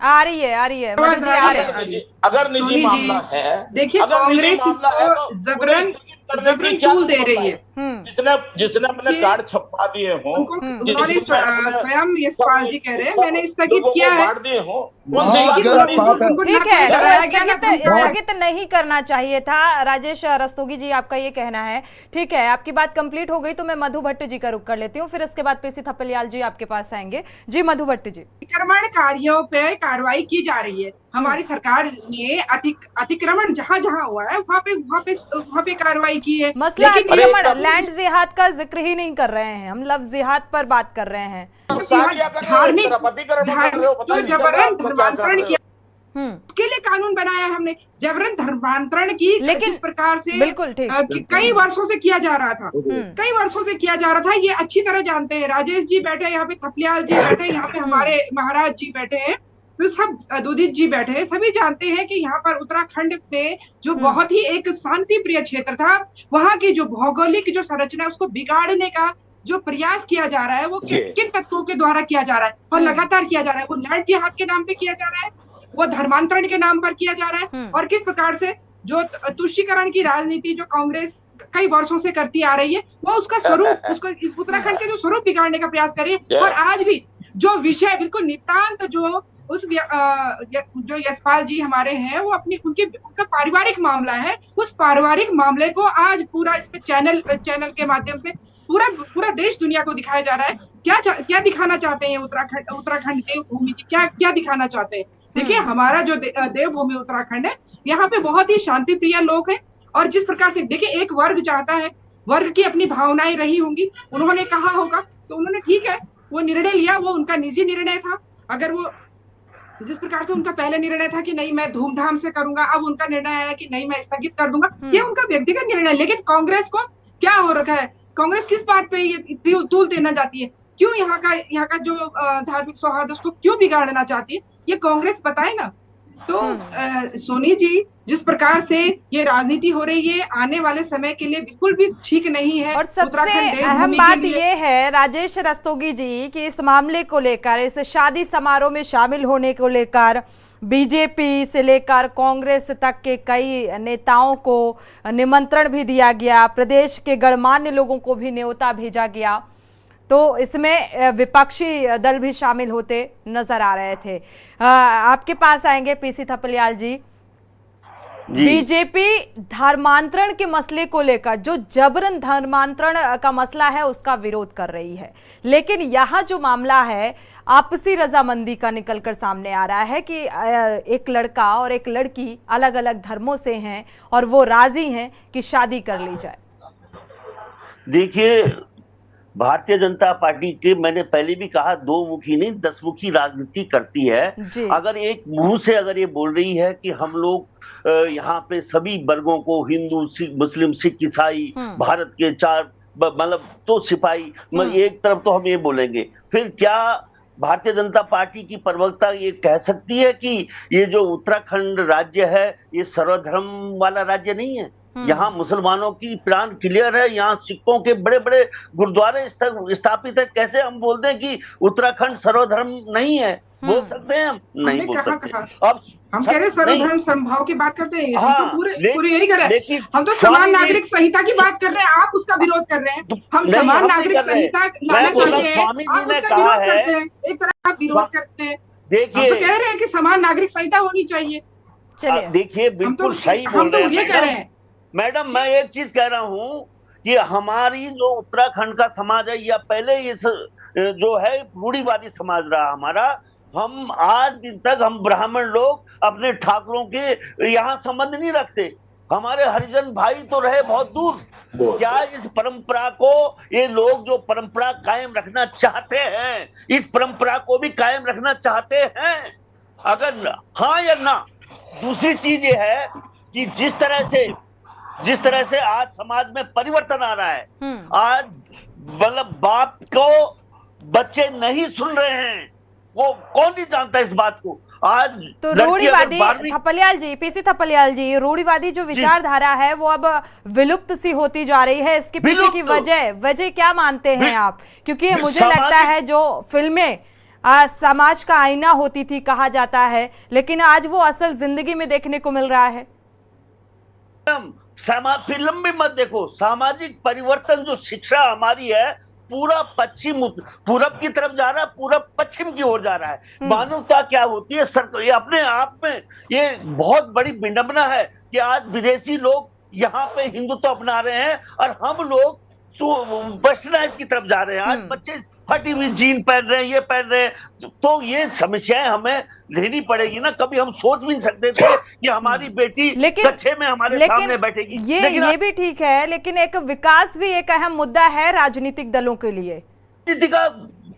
आ रही है मधु जी, आ रहे हैं। अगर निजी सोनी जी, मामला है, देखिए अगर कांग्रेस निजी मामला है इसको तो जबरन करने की क्या टूल दे जरूरत रही है। जिसने अपने ये कार्ड छपवा दिए हों, उन्होंने स्वयं यशपाल जी कह रहे हैं मैंने स्थगित किया है, दिए हों, ठीक है, डराया गया ना, स्थगित नहीं करना चाहिए था। राजेश रस्तोगी जी, आपका ये कहना है, ठीक है, आपकी बात कंप्लीट हो गई तो मैं मधु भट्ट जी का रुख कर लेती हूँ, फिर इसके बाद पीसी थपलियाल जी आपके पास आएंगे। जी मधु भट्ट जी। अतिक्रमणकारियों पे कार्रवाई की जा रही है। हमारी सरकार ने अतिक्रमण जहाँ जहाँ हुआ है वहाँ पे कार्रवाई की है। मसला अतिक्रमण, लैंड जिहाद का जिक्र ही नहीं कर रहे हैं हम, लफ्ज जिहाद पर बात कर रहे हैं। धार्मिक जो जबरन धर्मांतरण किया उसके लिए कानून बनाया हमने। जबरन धर्मांतरण की लेकिन जिस प्रकार से बिल्कुल ठीक कई वर्षों से किया जा रहा था, कई वर्षों से किया जा रहा था, ये अच्छी तरह जानते हैं। राजेश जी बैठे यहाँ पे, थपलियाल जी बैठे यहाँ पे, हमारे महाराज जी बैठे हैं, तो सब दुदित जी बैठे हैं, सभी जानते हैं कि यहाँ पर उत्तराखंड में जो बहुत ही एक शांति प्रिय क्षेत्र था, वहाँ की जो भौगोलिक जो संरचना है उसको बिगाड़ने का जो प्रयास किया जा रहा है वो किन तत्वों के द्वारा किया जा रहा है और लगातार किया जा रहा है। वो लैंड जिहाद के नाम पे किया जा रहा है, वो धर्मांतरण के नाम पर किया जा रहा है, और किस प्रकार से जो तुष्टीकरण की राजनीति जो कांग्रेस कई वर्षों से करती आ रही है, वो उसका स्वरूप, उसका इस उत्तराखंड के जो स्वरूप बिगाड़ने का प्रयास कर रही है। और आज भी जो विषय बिल्कुल नितांत जो उस जो यशपाल जी हमारे हैं, वो उनका पारिवारिक मामला है, उस पारिवारिक मामले को आज पूरा इस पे चैनल के माध्यम से पूरा देश दुनिया को दिखाया जा रहा है। क्या दिखाना चाहते हैं उत्तराखंड के भूमि की, क्या दिखाना चाहते हैं? देखिए हमारा जो देवभूमि उत्तराखंड है, यहाँ पे बहुत ही शांति प्रिय लोग हैं, और जिस प्रकार से देखिए एक वर्ग चाहता है, वर्ग की अपनी भावनाएं रही होंगी, उन्होंने कहा होगा तो उन्होंने ठीक है वो निर्णय लिया, वो उनका निजी निर्णय था। अगर वो जिस प्रकार से उनका पहले निर्णय था कि नहीं मैं धूमधाम से करूंगा, अब उनका निर्णय है कि नहीं मैं स्थगित कर दूंगा, ये उनका व्यक्तिगत निर्णय। लेकिन कांग्रेस को क्या हो रखा है? कांग्रेस किस बात पे ये तूल देना चाहती है? क्यों यहाँ का जो धार्मिक सौहार्द उसको क्यों बिगाड़ना चाहती है? ये कांग्रेस बताए ना। तो सोनी जी, जिस प्रकार से ये राजनीति हो रही है आने वाले समय के लिए बिल्कुल भी ठीक नहीं है। और सबसे अहम बात ये है राजेश रस्तोगी जी कि इस मामले को लेकर, इस शादी समारोह में शामिल होने को लेकर बीजेपी से लेकर कांग्रेस तक के कई नेताओं को निमंत्रण भी दिया गया, प्रदेश के गणमान्य लोगों को भी न्योता भेजा गया, तो इसमें विपक्षी दल भी शामिल होते नजर आ रहे थे। आपके पास आएंगे पीसी थपलियाल जी। बीजेपी धर्मांतरण के मसले को लेकर, जो जबरन धर्मांतरण का मसला है उसका विरोध कर रही है, लेकिन यहाँ जो मामला है आपसी रजामंदी का निकलकर सामने आ रहा है कि एक लड़का और एक लड़की अलग अलग धर्मों से हैं और वो राजी हैं कि शादी कर ली जाए। देखिए भारतीय जनता पार्टी के, मैंने पहले भी कहा, दो मुखी नहीं 10 मुखी राजनीति करती है। अगर एक मुंह से अगर ये बोल रही है कि हम लोग यहाँ पे सभी वर्गों को, हिंदू, सिख, मुस्लिम, सिख, ईसाई, भारत के 4 मतलब तो सिपाही, एक तरफ तो हम ये बोलेंगे, फिर क्या भारतीय जनता पार्टी की प्रवक्ता ये कह सकती है कि ये जो उत्तराखंड राज्य है ये सर्वधर्म वाला राज्य नहीं है? यहाँ मुसलमानों की प्राण क्लियर है, यहाँ सिखों के बड़े बड़े गुरुद्वारे स्थापित है। कैसे हम बोलते हैं कि उत्तराखंड सर्वधर्म नहीं है? बोल सकते हैं हम? नहीं बोल सकते। अब हम कह रहे सर्वधर्म समभाव की बात करते हैं, हम तो पूरे यही कर रहे हैं। हम तो समान नागरिक संहिता की बात कर रहे हैं, आप उसका विरोध कर रहे हैं। हम समान नागरिक संहिता लाना चाहते हैं, आप उसका विरोध करते हैं, एक तरह आप विरोध करते हैं। देखिए हम तो कह रहे हैं कि समान नागरिक संहिता होनी चाहिए। चलिए देखिए बिल्कुल सही बोल रहे हैं, ये कह रहे हैं मैडम। मैं एक चीज कह रहा हूँ कि हमारी जो उत्तराखंड का समाज है, या पहले इस जो है रूढ़िवादी समाज रहा हमारा, हम आज दिन तक हम ब्राह्मण लोग अपने ठाकुरों के यहाँ संबंध नहीं रखते। हमारे हरिजन भाई तो रहे बहुत दूर। क्या इस परंपरा को ये लोग जो परंपरा कायम रखना चाहते हैं, इस परंपरा को भी कायम रखना चाहते हैं? अगर हाँ या ना। दूसरी चीज ये है कि जिस तरह से आज समाज में परिवर्तन आ रहा है, आज मतलब बाप को बच्चे नहीं सुन रहे हैं, वो कौन नहीं जानता इस बात को। आज तो रूढ़िवादी थपलियाल जी, पीसी थपलियाल जी, रूढ़िवादी जो विचारधारा है वो अब विलुप्त सी होती जा रही है। इसके पीछे की वजह क्या मानते हैं आप? क्योंकि मुझे लगता है जो फिल्में समाज का आईना होती थी कहा जाता है, लेकिन आज वो असल जिंदगी में देखने को मिल रहा है। फिल्म भी मत देखो, सामाजिक परिवर्तन जो शिक्षा हमारी है पूरा पश्चिम पूरब की तरफ जा रहा है, पूरब पश्चिम की ओर जा रहा है। मानवता क्या होती है सर, ये अपने आप में ये बहुत बड़ी विडंबना है कि आज विदेशी लोग यहाँ पे हिंदुत्व अपना रहे हैं और हम लोग तो वेस्टर्नाइज की तरफ जा रहे हैं। आज बच्चे फटी हुई जीन पहन रहे हैं, ये पहन रहे हैं, तो ये समस्याएं हमें लेनी पड़ेगी ना। कभी हम सोच भी नहीं सकते थे कि हमारी बेटी कच्चे में हमारे सामने बैठेगी। ये भी ठीक है, लेकिन एक विकास भी एक अहम मुद्दा है राजनीतिक दलों के लिए। राजनीति का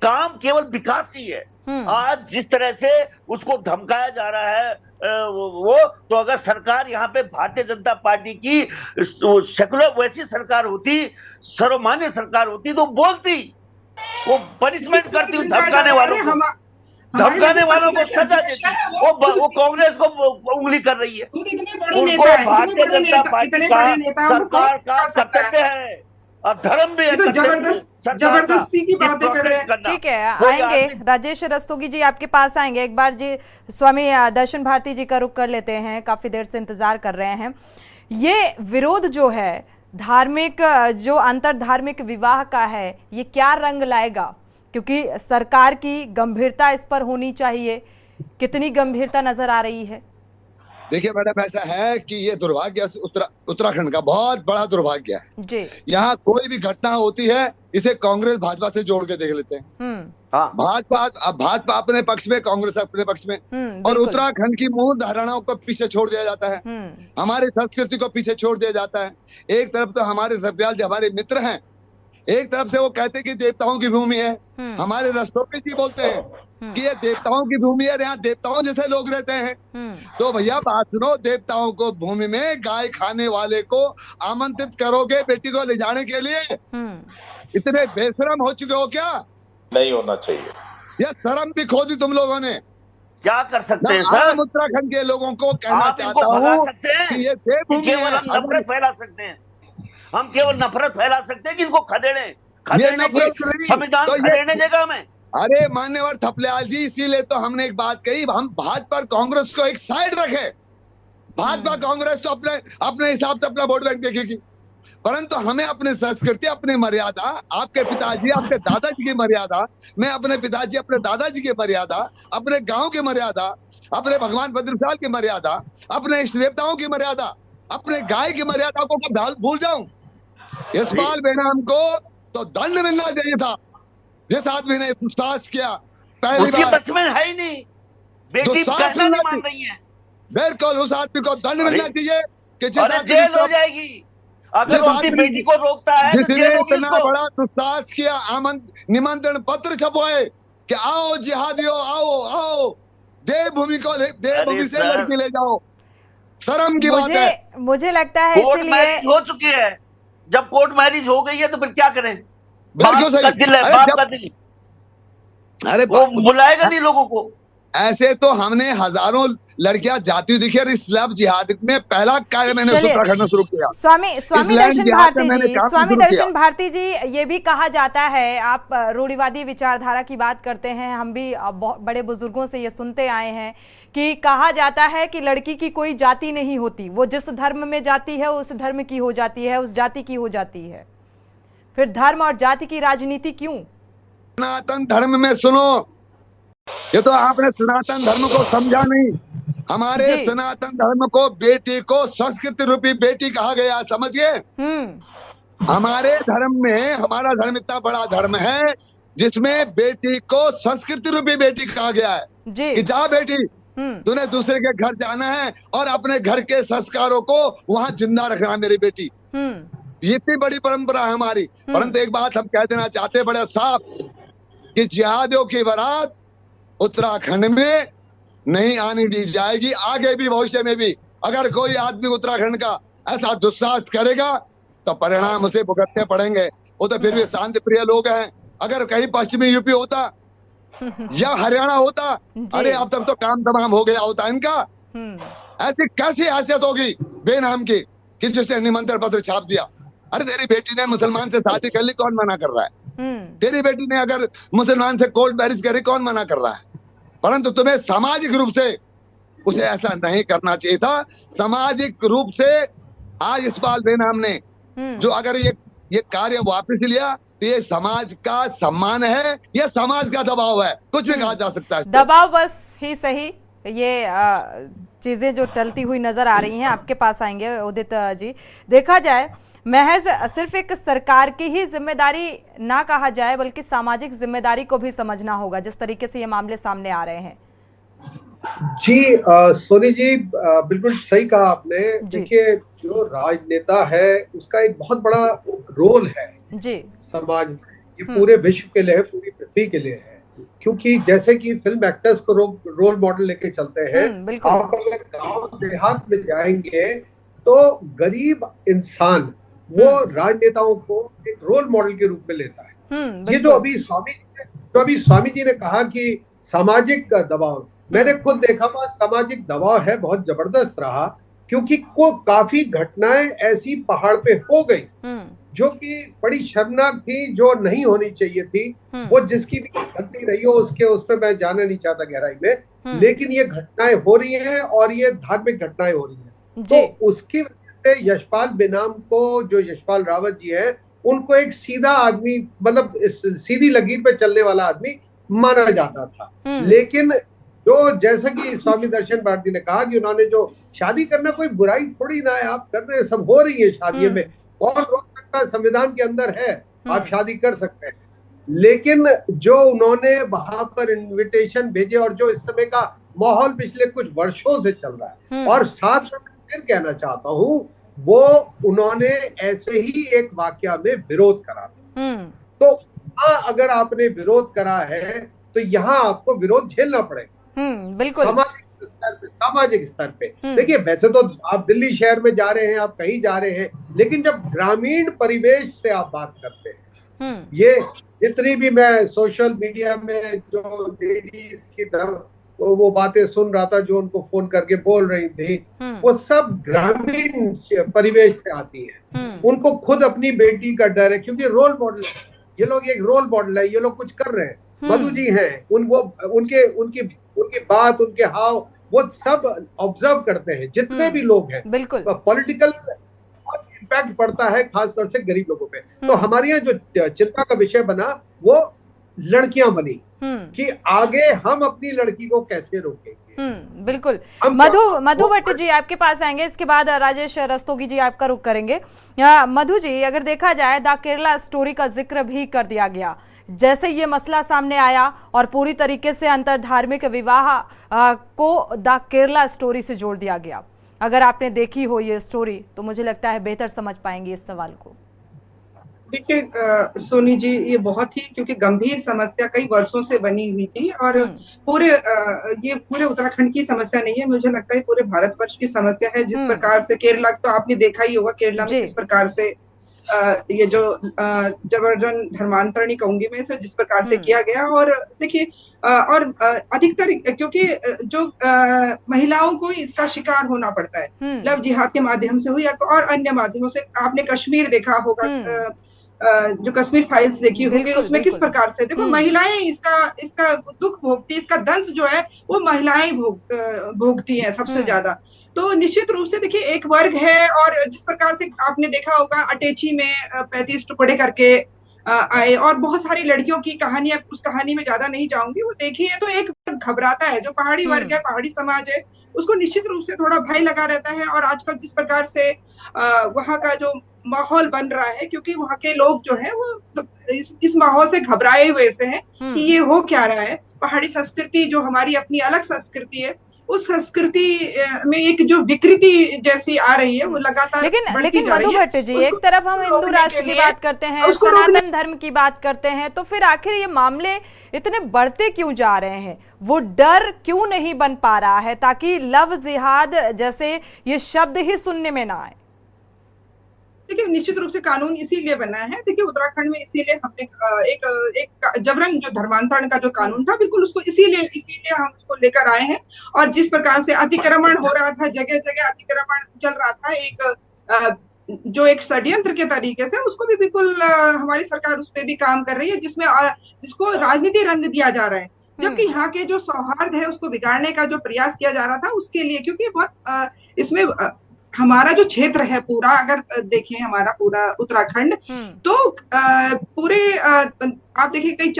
काम केवल विकास ही है। आज जिस तरह से उसको धमकाया जा रहा है वो, तो अगर सरकार यहाँ पे भारतीय जनता पार्टी की सेकुलर वैसी सरकार होती, सर्वमान्य सरकार होती, तो बोलती, वो पनिशमेंट करती, धमकाने वालों को सजा देती। वो कांग्रेस को उंगली कर रही है। उनको भारतीय जनता पार्टी का सरकार का कर्तव्य है और धर्म भी है। तो जबरदस्ती की बातें कर रहे हैं। ठीक है, आएंगे राजेश रस्तोगी जी, आपके पास आएंगे। एक बार जी स्वामी दर्शन भारती जी का रुख कर लेते हैं, काफी देर से इंतजार कर रहे हैं। ये विरोध जो है धार्मिक, जो अंतर धार्मिक विवाह का है, ये क्या रंग लाएगा? क्योंकि सरकार की गंभीरता इस पर होनी चाहिए, कितनी गंभीरता नजर आ रही है? देखिए मैडम, ऐसा है कि ये दुर्भाग्य उत्तराखंड का बहुत बड़ा दुर्भाग्य है जी। यहाँ कोई भी घटना होती है इसे कांग्रेस भाजपा से जोड़ के देख लेते हैं। भाजपा अपने पक्ष में, कांग्रेस अपने पक्ष में, और उत्तराखंड की मूल धारणाओं को पीछे छोड़ दिया जाता है, हमारी संस्कृति को पीछे छोड़ दिया जाता है। एक तरफ तो हमारे सभ्याल जो हमारे मित्र हैं, एक तरफ से वो कहते हैं कि देवताओं की भूमि है। हमारे रस्तोगी जी बोलते हैं कि ये देवताओं की भूमि है, यहाँ देवताओं जैसे लोग रहते हैं। तो भैया बात सुनो, देवताओं को भूमि में गाय खाने वाले को आमंत्रित करोगे बेटी को ले जाने के लिए? इतने बेशरम हो चुके हो क्या? नहीं होना चाहिए। यह शर्म भी खो दी तुम लोगों ने। क्या कर सकते हैं सर? उत्तराखंड के लोगों को कहना चाहता हूँ कि ये देवभूमि है। हम नफरत फैला सकते हैं, हम केवल नफरत फैला सकते हैं कि इनको खदेड़े संविधान खदेड़ने देगा हमें। अरे मान्यवर थपलियाल जी, इसीलिए तो हमने एक बात कही, हम भाजपा और कांग्रेस को एक साइड रखे। भाजपा कांग्रेस तो अपने हिसाब से अपना वोट बैंक देखेगी, परंतु हमें अपनी संस्कृति, अपनी मर्यादा, आपके पिताजी, आपके दादाजी की मर्यादा, मैं अपने पिताजी, अपने दादाजी की मर्यादा, अपने गांव की मर्यादा, अपने भगवान भद्रशाल की मर्यादा, अपने इष्ट देवताओं की मर्यादा, अपने गाय की मर्यादा को भूल जाऊं? यशपाल बेनाम को तो दंड मिलना चाहिए था। जिस आदमी ने दुस्साहस किया, पहली बार बस में है ही नहीं, बेटी कहना नहीं मान रही है। बिल्कुल, उस आदमी को दंड मिलना चाहिए कि जिस आदमी जेल हो जाएगी अगर उसकी बेटी को रोकता है। जिसने इतना बड़ा दुस्साहस किया, निमंत्रण पत्र छपवाए कि आओ जिहादियों, आओ आओ, देवभूमि से लड़की ले जाओ। शर्म की बात है। मुझे लगता है इसलिए हो चुकी है। जब कोर्ट मैरिज हो गई है तो फिर क्या करें? बिल्कुल सही। बाप का दिल, अरे वो बुलाएगा नहीं लोगों को। ऐसे तो हमने हजारों लड़कियां जाती हुई देखी, और इस लव जिहाद में पहला कार्य मैंने उत्तराखंड में शुरू किया। स्वामी दर्शन भारती जी, ये भी कहा जाता है, आप रूढ़िवादी विचारधारा की बात करते हैं, हम भी बड़े बुजुर्गों से ये सुनते आए हैं कि कहा जाता है कि लड़की की कोई जाति नहीं होती, वो जिस धर्म में जाती है उस धर्म की हो जाती है, उस जाति की हो जाती है। फिर धर्म और जाति की राजनीति क्यों? सनातन धर्म में सुनो, ये तो आपने सनातन धर्म को समझा नहीं। हमारे सनातन धर्म को बेटी को संस्कृति रूपी बेटी कहा गया, समझिए। हमारे धर्म में, हमारा धर्म इतना बड़ा धर्म है जिसमें बेटी को संस्कृति रूपी बेटी कहा गया है कि जा बेटी, तूने दूसरे के घर जाना है और अपने घर के संस्कारों को वहां जिंदा रखना है मेरी बेटी। ये इतनी बड़ी परंपरा है हमारी। परंतु एक बात हम कह देना चाहते बड़े साफ कि जिहादियों की बारात उत्तराखंड में नहीं आने दी जाएगी, आगे भी भविष्य में भी। अगर कोई आदमी उत्तराखंड का ऐसा दुस्साहस करेगा तो परिणाम उसे भुगतने पड़ेंगे। वो तो फिर भी शांति प्रिय लोग हैं। अगर कहीं पश्चिमी यूपी होता या हरियाणा होता, अरे अब तक तो काम तमाम हो गया होता इनका। ऐसी कैसी हैसियत होगी बेनाम की कि जिसने निमंत्रण पत्र छाप दिया? अरे तेरी बेटी ने मुसलमान से शादी कर ली, कौन मना कर रहा है? तेरी बेटी ने अगर मुसलमान से कोर्ट मैरिज करी, कौन मना कर रहा है? परंतु तुम्हें सामाजिक रूप से उसे ऐसा नहीं करना चाहिए था। सामाजिक रूप से आज यशपाल बेनाम ने जो अगर ये कार्य वापस लिया तो ये समाज का सम्मान है, ये समाज का दबाव है, कुछ भी कहा जा सकता है। दबाव बस ही सही, ये चीजें जो टलती हुई नजर आ रही हैं। आपके पास आएंगे उदित जी। देखा जाए महज सिर्फ एक सरकार की ही जिम्मेदारी ना कहा जाए, बल्कि सामाजिक जिम्मेदारी को भी समझना होगा, जिस तरीके से ये मामले सामने आ रहे हैं। जी सोनी जी, बिल्कुल सही कहा आपने। देखिए, जो राजनेता है उसका एक बहुत बड़ा रोल है जी समाज में। ये पूरे विश्व के लिए है, पूरी पृथ्वी के लिए है, क्योंकि जैसे कि फिल्म एक्टर्स को रोल मॉडल लेके चलते हैं, आप अगर गांव देहात में जाएंगे तो गरीब इंसान वो राजनेताओं को एक रोल मॉडल के रूप में लेता है। ये जो अभी स्वामी जी ने कहा कि सामाजिक दबाव, मैंने खुद देखा वह सामाजिक दबाव है, बहुत जबरदस्त रहा, क्योंकि काफी घटनाएं ऐसी पहाड़ पे हो गई जो कि बड़ी शर्मनाक थी, जो नहीं होनी चाहिए थी। वो जिसकी भी गलती रही हो उस पे मैं जाना नहीं चाहता गहराई में, लेकिन ये घटनाएं हो रही हैं और ये धार्मिक घटनाएं हो रही हैं। तो उसकी वजह से यशपाल बेनाम को, जो यशपाल रावत जी है, उनको एक सीधा आदमी, मतलब सीधी लकीर पे चलने वाला आदमी माना जाता था। लेकिन जो जैसा कि स्वामी दर्शन भारती ने कहा कि उन्होंने जो शादी करना कोई बुराई थोड़ी ना है, आप कर रहे हैं, सब हो रही है शादियों में, कौन रोक सकता है? संविधान के अंदर है, आप शादी कर सकते हैं। लेकिन जो उन्होंने वहां पर इनविटेशन भेजे और जो इस समय का माहौल पिछले कुछ वर्षों से चल रहा है, और साथ में फिर कहना चाहता हूं, वो उन्होंने ऐसे ही एक वाकया में विरोध करा था। तो अगर आपने विरोध करा है तो यहाँ आपको विरोध झेलना पड़ेगा। बिल्कुल, सामाजिक स्तर पे। देखिए, वैसे तो आप दिल्ली शहर में जा रहे हैं, आप कहीं जा रहे हैं, लेकिन जब ग्रामीण परिवेश से आप बात करते हैं, ये जितनी भी मैं सोशल मीडिया में जो लेडीज की तरफ वो बातें सुन रहा था, जो उनको फोन करके बोल रही थी, वो सब ग्रामीण परिवेश से आती है। उनको खुद अपनी बेटी का डर है, क्योंकि रोल मॉडल, ये लोग एक रोल मॉडल है, ये लोग कुछ कर रहे हैं। मधु जी हैं, उनकी बात, उनके हाव, वो सब ऑब्जर्व करते हैं, जितने भी लोग हैं। बिल्कुल, पॉलिटिकल इम्पैक्ट पड़ता है खासतौर से गरीब लोगों पे। तो हमारे यहाँ जो चिंता का विषय बना वो लड़कियां बनी, कि आगे हम अपनी लड़की को कैसे रोकेंगे। बिल्कुल। मधु भट्ट जी आपके पास आएंगे, इसके बाद राजेश रस्तोगी जी आपका रुख करेंगे। मधु जी, अगर देखा जाए द केरला स्टोरी का जिक्र भी कर दिया गया, जैसे ये मसला सामने आया और पूरी तरीके से अंतरधार्मिक विवाह को द केरला स्टोरी से जोड़ दिया गया। अगर आपने देखी हो ये स्टोरी तो मुझे लगता है बेहतर समझ पाएंगे इस सवाल को। देखिए सोनी जी, ये बहुत ही क्योंकि गंभीर समस्या कई वर्षों से बनी हुई थी, और ये पूरे उत्तराखंड की समस्या नहीं है, मुझे लगता है पूरे भारतवर्ष की समस्या है। जिस प्रकार से केरला, तो आपने देखा ही होगा केरला में किस प्रकार से ये जो जबरन धर्मांतरण ही कहूंगी मैं इसे, जिस प्रकार से किया गया। और देखिए, और अधिकतर क्योंकि जो महिलाओं को इसका शिकार होना पड़ता है, लव जिहाद के माध्यम से हो या और अन्य माध्यमों से। आपने कश्मीर देखा होगा, जो कश्मीर फाइल्स देखी होगी, उसमें किस प्रकार से देखो महिलाएं इसका दुख भोगती, इसका दंश जो है वो महिलाएं भोगती हैं सबसे ज्यादा। तो निश्चित रूप से देखिए, एक वर्ग है, और जिस प्रकार से आपने देखा होगा अटेची में 35 टुकड़े करके आए, और बहुत सारी लड़कियों की कहानियां, उस कहानी में ज्यादा नहीं जाऊंगी, वो देखी है। तो एक घबराता है, जो पहाड़ी वर्ग है, पहाड़ी समाज है, उसको निश्चित रूप से थोड़ा भय लगा रहता है। और आजकल जिस प्रकार से वहां का जो माहौल बन रहा है, क्योंकि वहां के लोग जो है वो इस माहौल से घबराए हुए से हैं कि ये हो क्या रहा है। पहाड़ी संस्कृति जो हमारी अपनी अलग संस्कृति है, उस संस्कृति में एक जो विकृति जैसी आ रही है वो लगातार लेकिन मधु भट्ट जी, एक तरफ हम हिंदू राष्ट्र की बात करते हैं, सनातन धर्म की बात करते हैं, तो फिर आखिर ये मामले इतने बढ़ते क्यों जा रहे हैं? वो डर क्यों नहीं बन पा रहा है ताकि लव जिहाद जैसे ये शब्द ही सुनने में ना आए? देखिए, निश्चित रूप से कानून इसीलिए बना है। देखिए, उत्तराखंड में इसीलिए हमने एक जबरन जो धर्मांतरण का जो कानून था, बिल्कुल उसको इसीलिए हम उसको लेकर आए हैं। और जिस प्रकार से अतिक्रमण हो रहा था, जगह जगह अतिक्रमण चल रहा था, एक जो एक षड्यंत्र के तरीके से, उसको भी बिल्कुल हमारी सरकार उस पर भी काम कर रही है, जिसमें जिसको राजनीति रंग दिया जा रहा है, जबकि यहाँ के जो सौहार्द है उसको बिगाड़ने का जो प्रयास किया जा रहा था उसके लिए, क्योंकि बहुत इसमें हमारा जो क्षेत्र है पूरा, अगर देखें हमारा पूरा उत्तराखंड, तो पूरे आप देखिए कई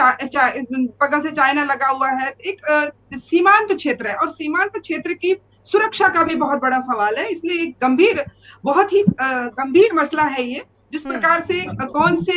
बगल से चाइना लगा हुआ है, एक सीमांत क्षेत्र है, और सीमांत क्षेत्र की सुरक्षा का भी बहुत बड़ा सवाल है। इसलिए एक बहुत ही गंभीर मसला है ये, जिस प्रकार से कौन से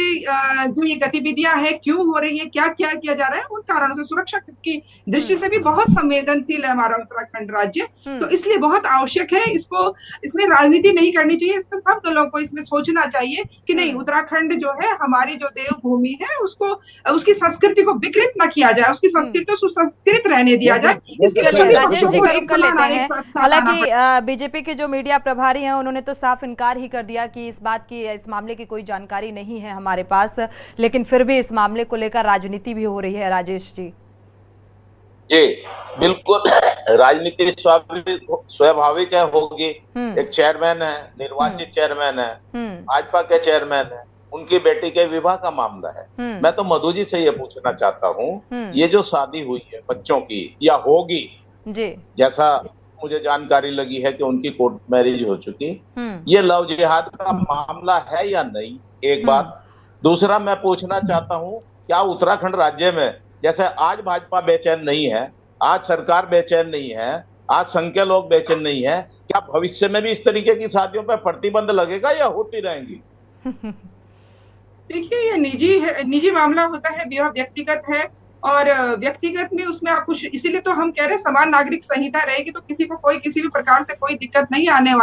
जो ये गतिविधियां हैं क्यों हो रही है, क्या क्या किया जा रहा है, उन कारणों से सुरक्षा की दृष्टि से भी बहुत संवेदनशील है हमारा उत्तराखंड राज्य। तो इसलिए बहुत आवश्यक है इसमें राजनीति नहीं करनी चाहिए, इसमें सब दलों को इसमें सोचना चाहिए कि नहीं, उत्तराखंड जो है हमारी जो देवभूमि है उसको, उसकी संस्कृति को विकृत न किया जाए, उसकी संस्कृति को सुसंस्कृत रहने दिया जाए। इसके लिए सभी पक्षों को एक समान आने के साथ हालांकि बीजेपी के जो मीडिया प्रभारी हैं उन्होंने तो साफ इनकार ही कर दिया कि इस मामले की कोई जानकारी नहीं है हमारे पास, लेकिन फिर भी इस मामले को लेकर राजनीति भी हो रही है। राजेश जी। जी बिल्कुल, राजनीति स्वाभाविक है, होगी। एक चेयरमैन है, निर्वाचित चेयरमैन है, भाजपा के चेयरमैन है, उनकी बेटी के विवाह का मामला है। मैं तो मधु जी से ये पूछना चाहता हूँ, ये जो शादी हुई है बच्चों की या होगी जी, जैसा मुझे जानकारी लगी है कि उनकी कोर्ट मैरिज हो चुकी, ये लव जिहाद का मामला है या नहीं, एक बात। दूसरा मैं पूछना चाहता हूँ, क्या उत्तराखंड राज्य में, जैसे आज भाजपा बेचैन नहीं है, आज सरकार बेचैन नहीं है, आज संघ के लोग बेचैन नहीं है, क्या भविष्य में भी इस तरीके की शादियों पर प्रतिबंध लगेगा या होती रहेंगी? देखिए, ये निजी मामला होता है, विवाह व्यक्तिगत है, और व्यक्तिगत में उसमें आप कुछ, इसीलिए तो हम कह रहे हैं समान नागरिक संहिता रहेगी तो किसी को किसी भी प्रकार से कोई दिक्कत नहीं आने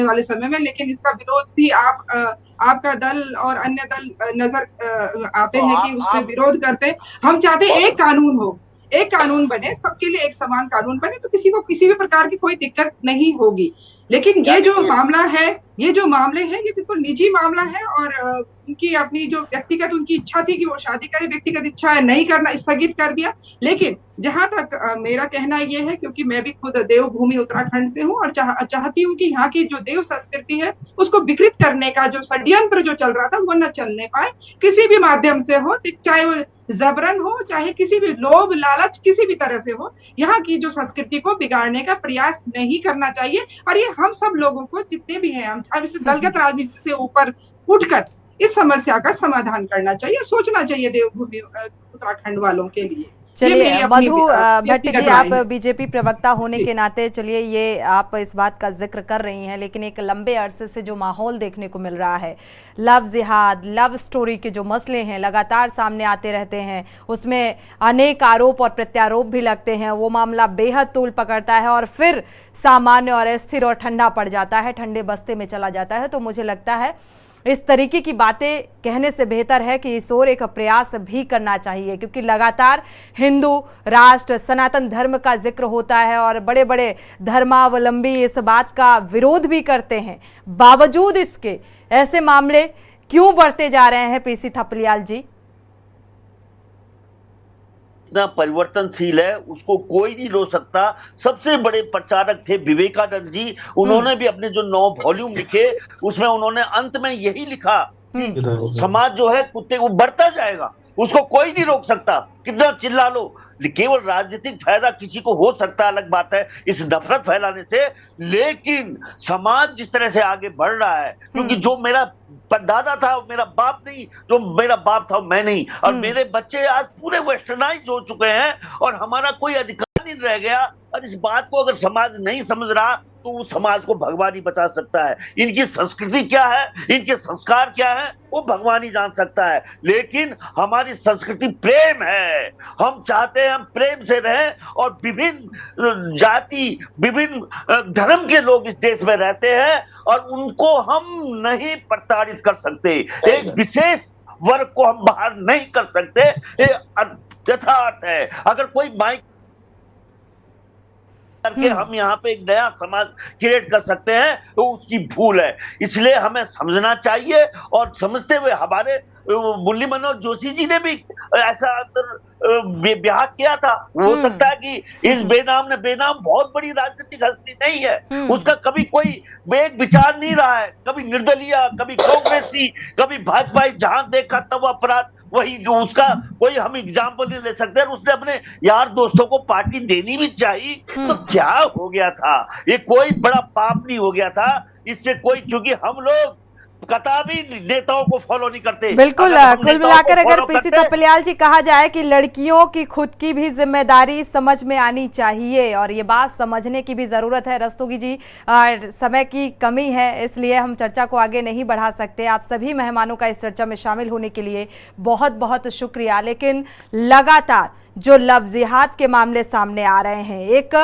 वाले समय में। लेकिन इसका विरोध भी आपका दल और अन्य दल नजर आते हैं कि उसमें विरोध करते हैं। हम चाहते हैं एक कानून हो, एक कानून बने, सबके लिए एक समान कानून बने, तो किसी को किसी भी प्रकार की कोई दिक्कत नहीं होगी। लेकिन ये जो मामला है, ये जो मामले हैं, ये बिल्कुल निजी मामला है, और उनकी अपनी जो व्यक्तिगत उनकी इच्छा थी कि वो शादी करे, व्यक्तिगत इच्छा है नहीं करना, स्थगित कर दिया। लेकिन जहां तक मेरा कहना ये है, क्योंकि मैं भी खुद देवभूमि उत्तराखंड से हूँ और चाहती हूँ कि यहाँ की जो देव संस्कृति है उसको विकृत करने का जो षड्यंत्र जो चल रहा था वो न चलने पाए, किसी भी माध्यम से हो, चाहे वो जबरन हो, चाहे किसी भी लोभ लालच किसी भी तरह से हो, यहाँ की जो संस्कृति को बिगाड़ने का प्रयास नहीं करना चाहिए। और ये हम सब लोगों को, जितने भी हैं, हम अब इस दलगत राजनीति से ऊपर उठकर इस समस्या का समाधान करना चाहिए और सोचना चाहिए देवभूमि उत्तराखंड वालों के लिए। चलिए मधु भट्ट जी, आप बीजेपी प्रवक्ता होने के नाते, चलिए ये आप इस बात का जिक्र कर रही हैं, लेकिन एक लंबे अरसे से जो माहौल देखने को मिल रहा है, लव जिहाद, लव स्टोरी के जो मसले हैं लगातार सामने आते रहते हैं, उसमें अनेक आरोप और प्रत्यारोप भी लगते हैं, वो मामला बेहद तूल पकड़ता है और फिर सामान्य और अस्थिर और ठंडा पड़ जाता है, ठंडे बस्ते में चला जाता है। तो मुझे लगता है इस तरीके की बातें कहने से बेहतर है कि इस ओर एक प्रयास भी करना चाहिए, क्योंकि लगातार हिंदू राष्ट्र, सनातन धर्म का जिक्र होता है और बड़े बड़े धर्मावलंबी इस बात का विरोध भी करते हैं। बावजूद इसके ऐसे मामले क्यों बढ़ते जा रहे हैं पीसी थपलियाल जी? इतना परिवर्तनशील है, उसको कोई नहीं रोक सकता। सबसे बड़े प्रचारक थे विवेकानंद जी, उन्होंने भी अपने जो 9 वॉल्यूम लिखे, उसमें उन्होंने अंत में यही लिखा कि समाज जो है कुत्ते वो बढ़ता जाएगा, उसको कोई नहीं रोक सकता, कितना चिल्ला लो। केवल राजनीतिक फायदा किसी को हो सकता है, अलग बात है, इस नफरत फैलाने से। लेकिन समाज जिस तरह से आगे बढ़ रहा है, क्योंकि जो मेरा परदादा था मेरा बाप नहीं, जो मेरा बाप था मैं नहीं, और मेरे बच्चे आज पूरे वेस्टर्नाइज हो चुके हैं और हमारा कोई अधिकार नहीं रह गया। और इस बात को अगर समाज नहीं समझ रहा तो उस समाज को भगवान ही बचा सकता है। इनकी संस्कृति क्या है, इनके संस्कार क्या है, वो भगवान ही जान सकता है। लेकिन हमारी संस्कृति प्रेम है, हम चाहते हैं हम प्रेम से रहें, और विभिन्न जाति, विभिन्न धर्म के लोग इस देश में रहते हैं और उनको हम नहीं प्रताड़ित कर सकते। एक विशेष वर्ग को हम बाहर नहीं कर सकते, ये यथार्थ है। अगर कोई माइक करके हम यहाँ पे एक नया समाज क्रिएट कर सकते हैं तो उसकी भूल है। इसलिए हमें समझना चाहिए, और समझते हुए हमारे मुरली मनोहर जोशी जी ने भी ऐसा ब्याह किया था। हो सकता है कि इस बेनाम बहुत बड़ी राजनीतिक हस्ती नहीं है, उसका कभी कोई एक विचार नहीं रहा है, कभी निर्दलीय, कभी कांग्रेसी, कभी भाजपा, जहां देखा तब अपराध, वही जो उसका कोई हम एग्जाम्पल नहीं ले सकते। उसने अपने यार दोस्तों को पार्टी देनी भी चाहिए, तो क्या हो गया था? ये कोई बड़ा पाप नहीं हो गया था इससे कोई, क्योंकि हम लोग कतई नेताओं को फॉलो नहीं करते। बिल्कुल, कुल मिलाकर अगर पीसी तपलियाल जी कहा जाए कि लड़कियों की खुद की भी जिम्मेदारी समझ में आनी चाहिए और ये बात समझने की भी जरूरत है। रस्तोगी जी, समय की कमी है इसलिए हम चर्चा को आगे नहीं बढ़ा सकते। आप सभी मेहमानों का इस चर्चा में शामिल होने के लिए बहुत बहुत शुक्रिया। लेकिन लगातार जो लव जिहाद के मामले सामने आ रहे हैं, एक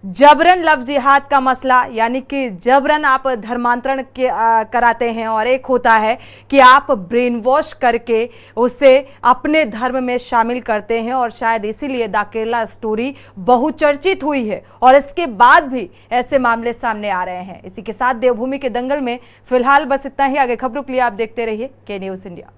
जबरन लव जिहाद का मसला, यानी कि जबरन आप धर्मांतरण कराते हैं, और एक होता है कि आप ब्रेन वॉश करके उसे अपने धर्म में शामिल करते हैं, और शायद इसीलिए द केरला स्टोरी बहुचर्चित हुई है और इसके बाद भी ऐसे मामले सामने आ रहे हैं। इसी के साथ देवभूमि के दंगल में फिलहाल बस इतना ही। आगे खबरों के लिए आप देखते रहिए के न्यूज़ इंडिया।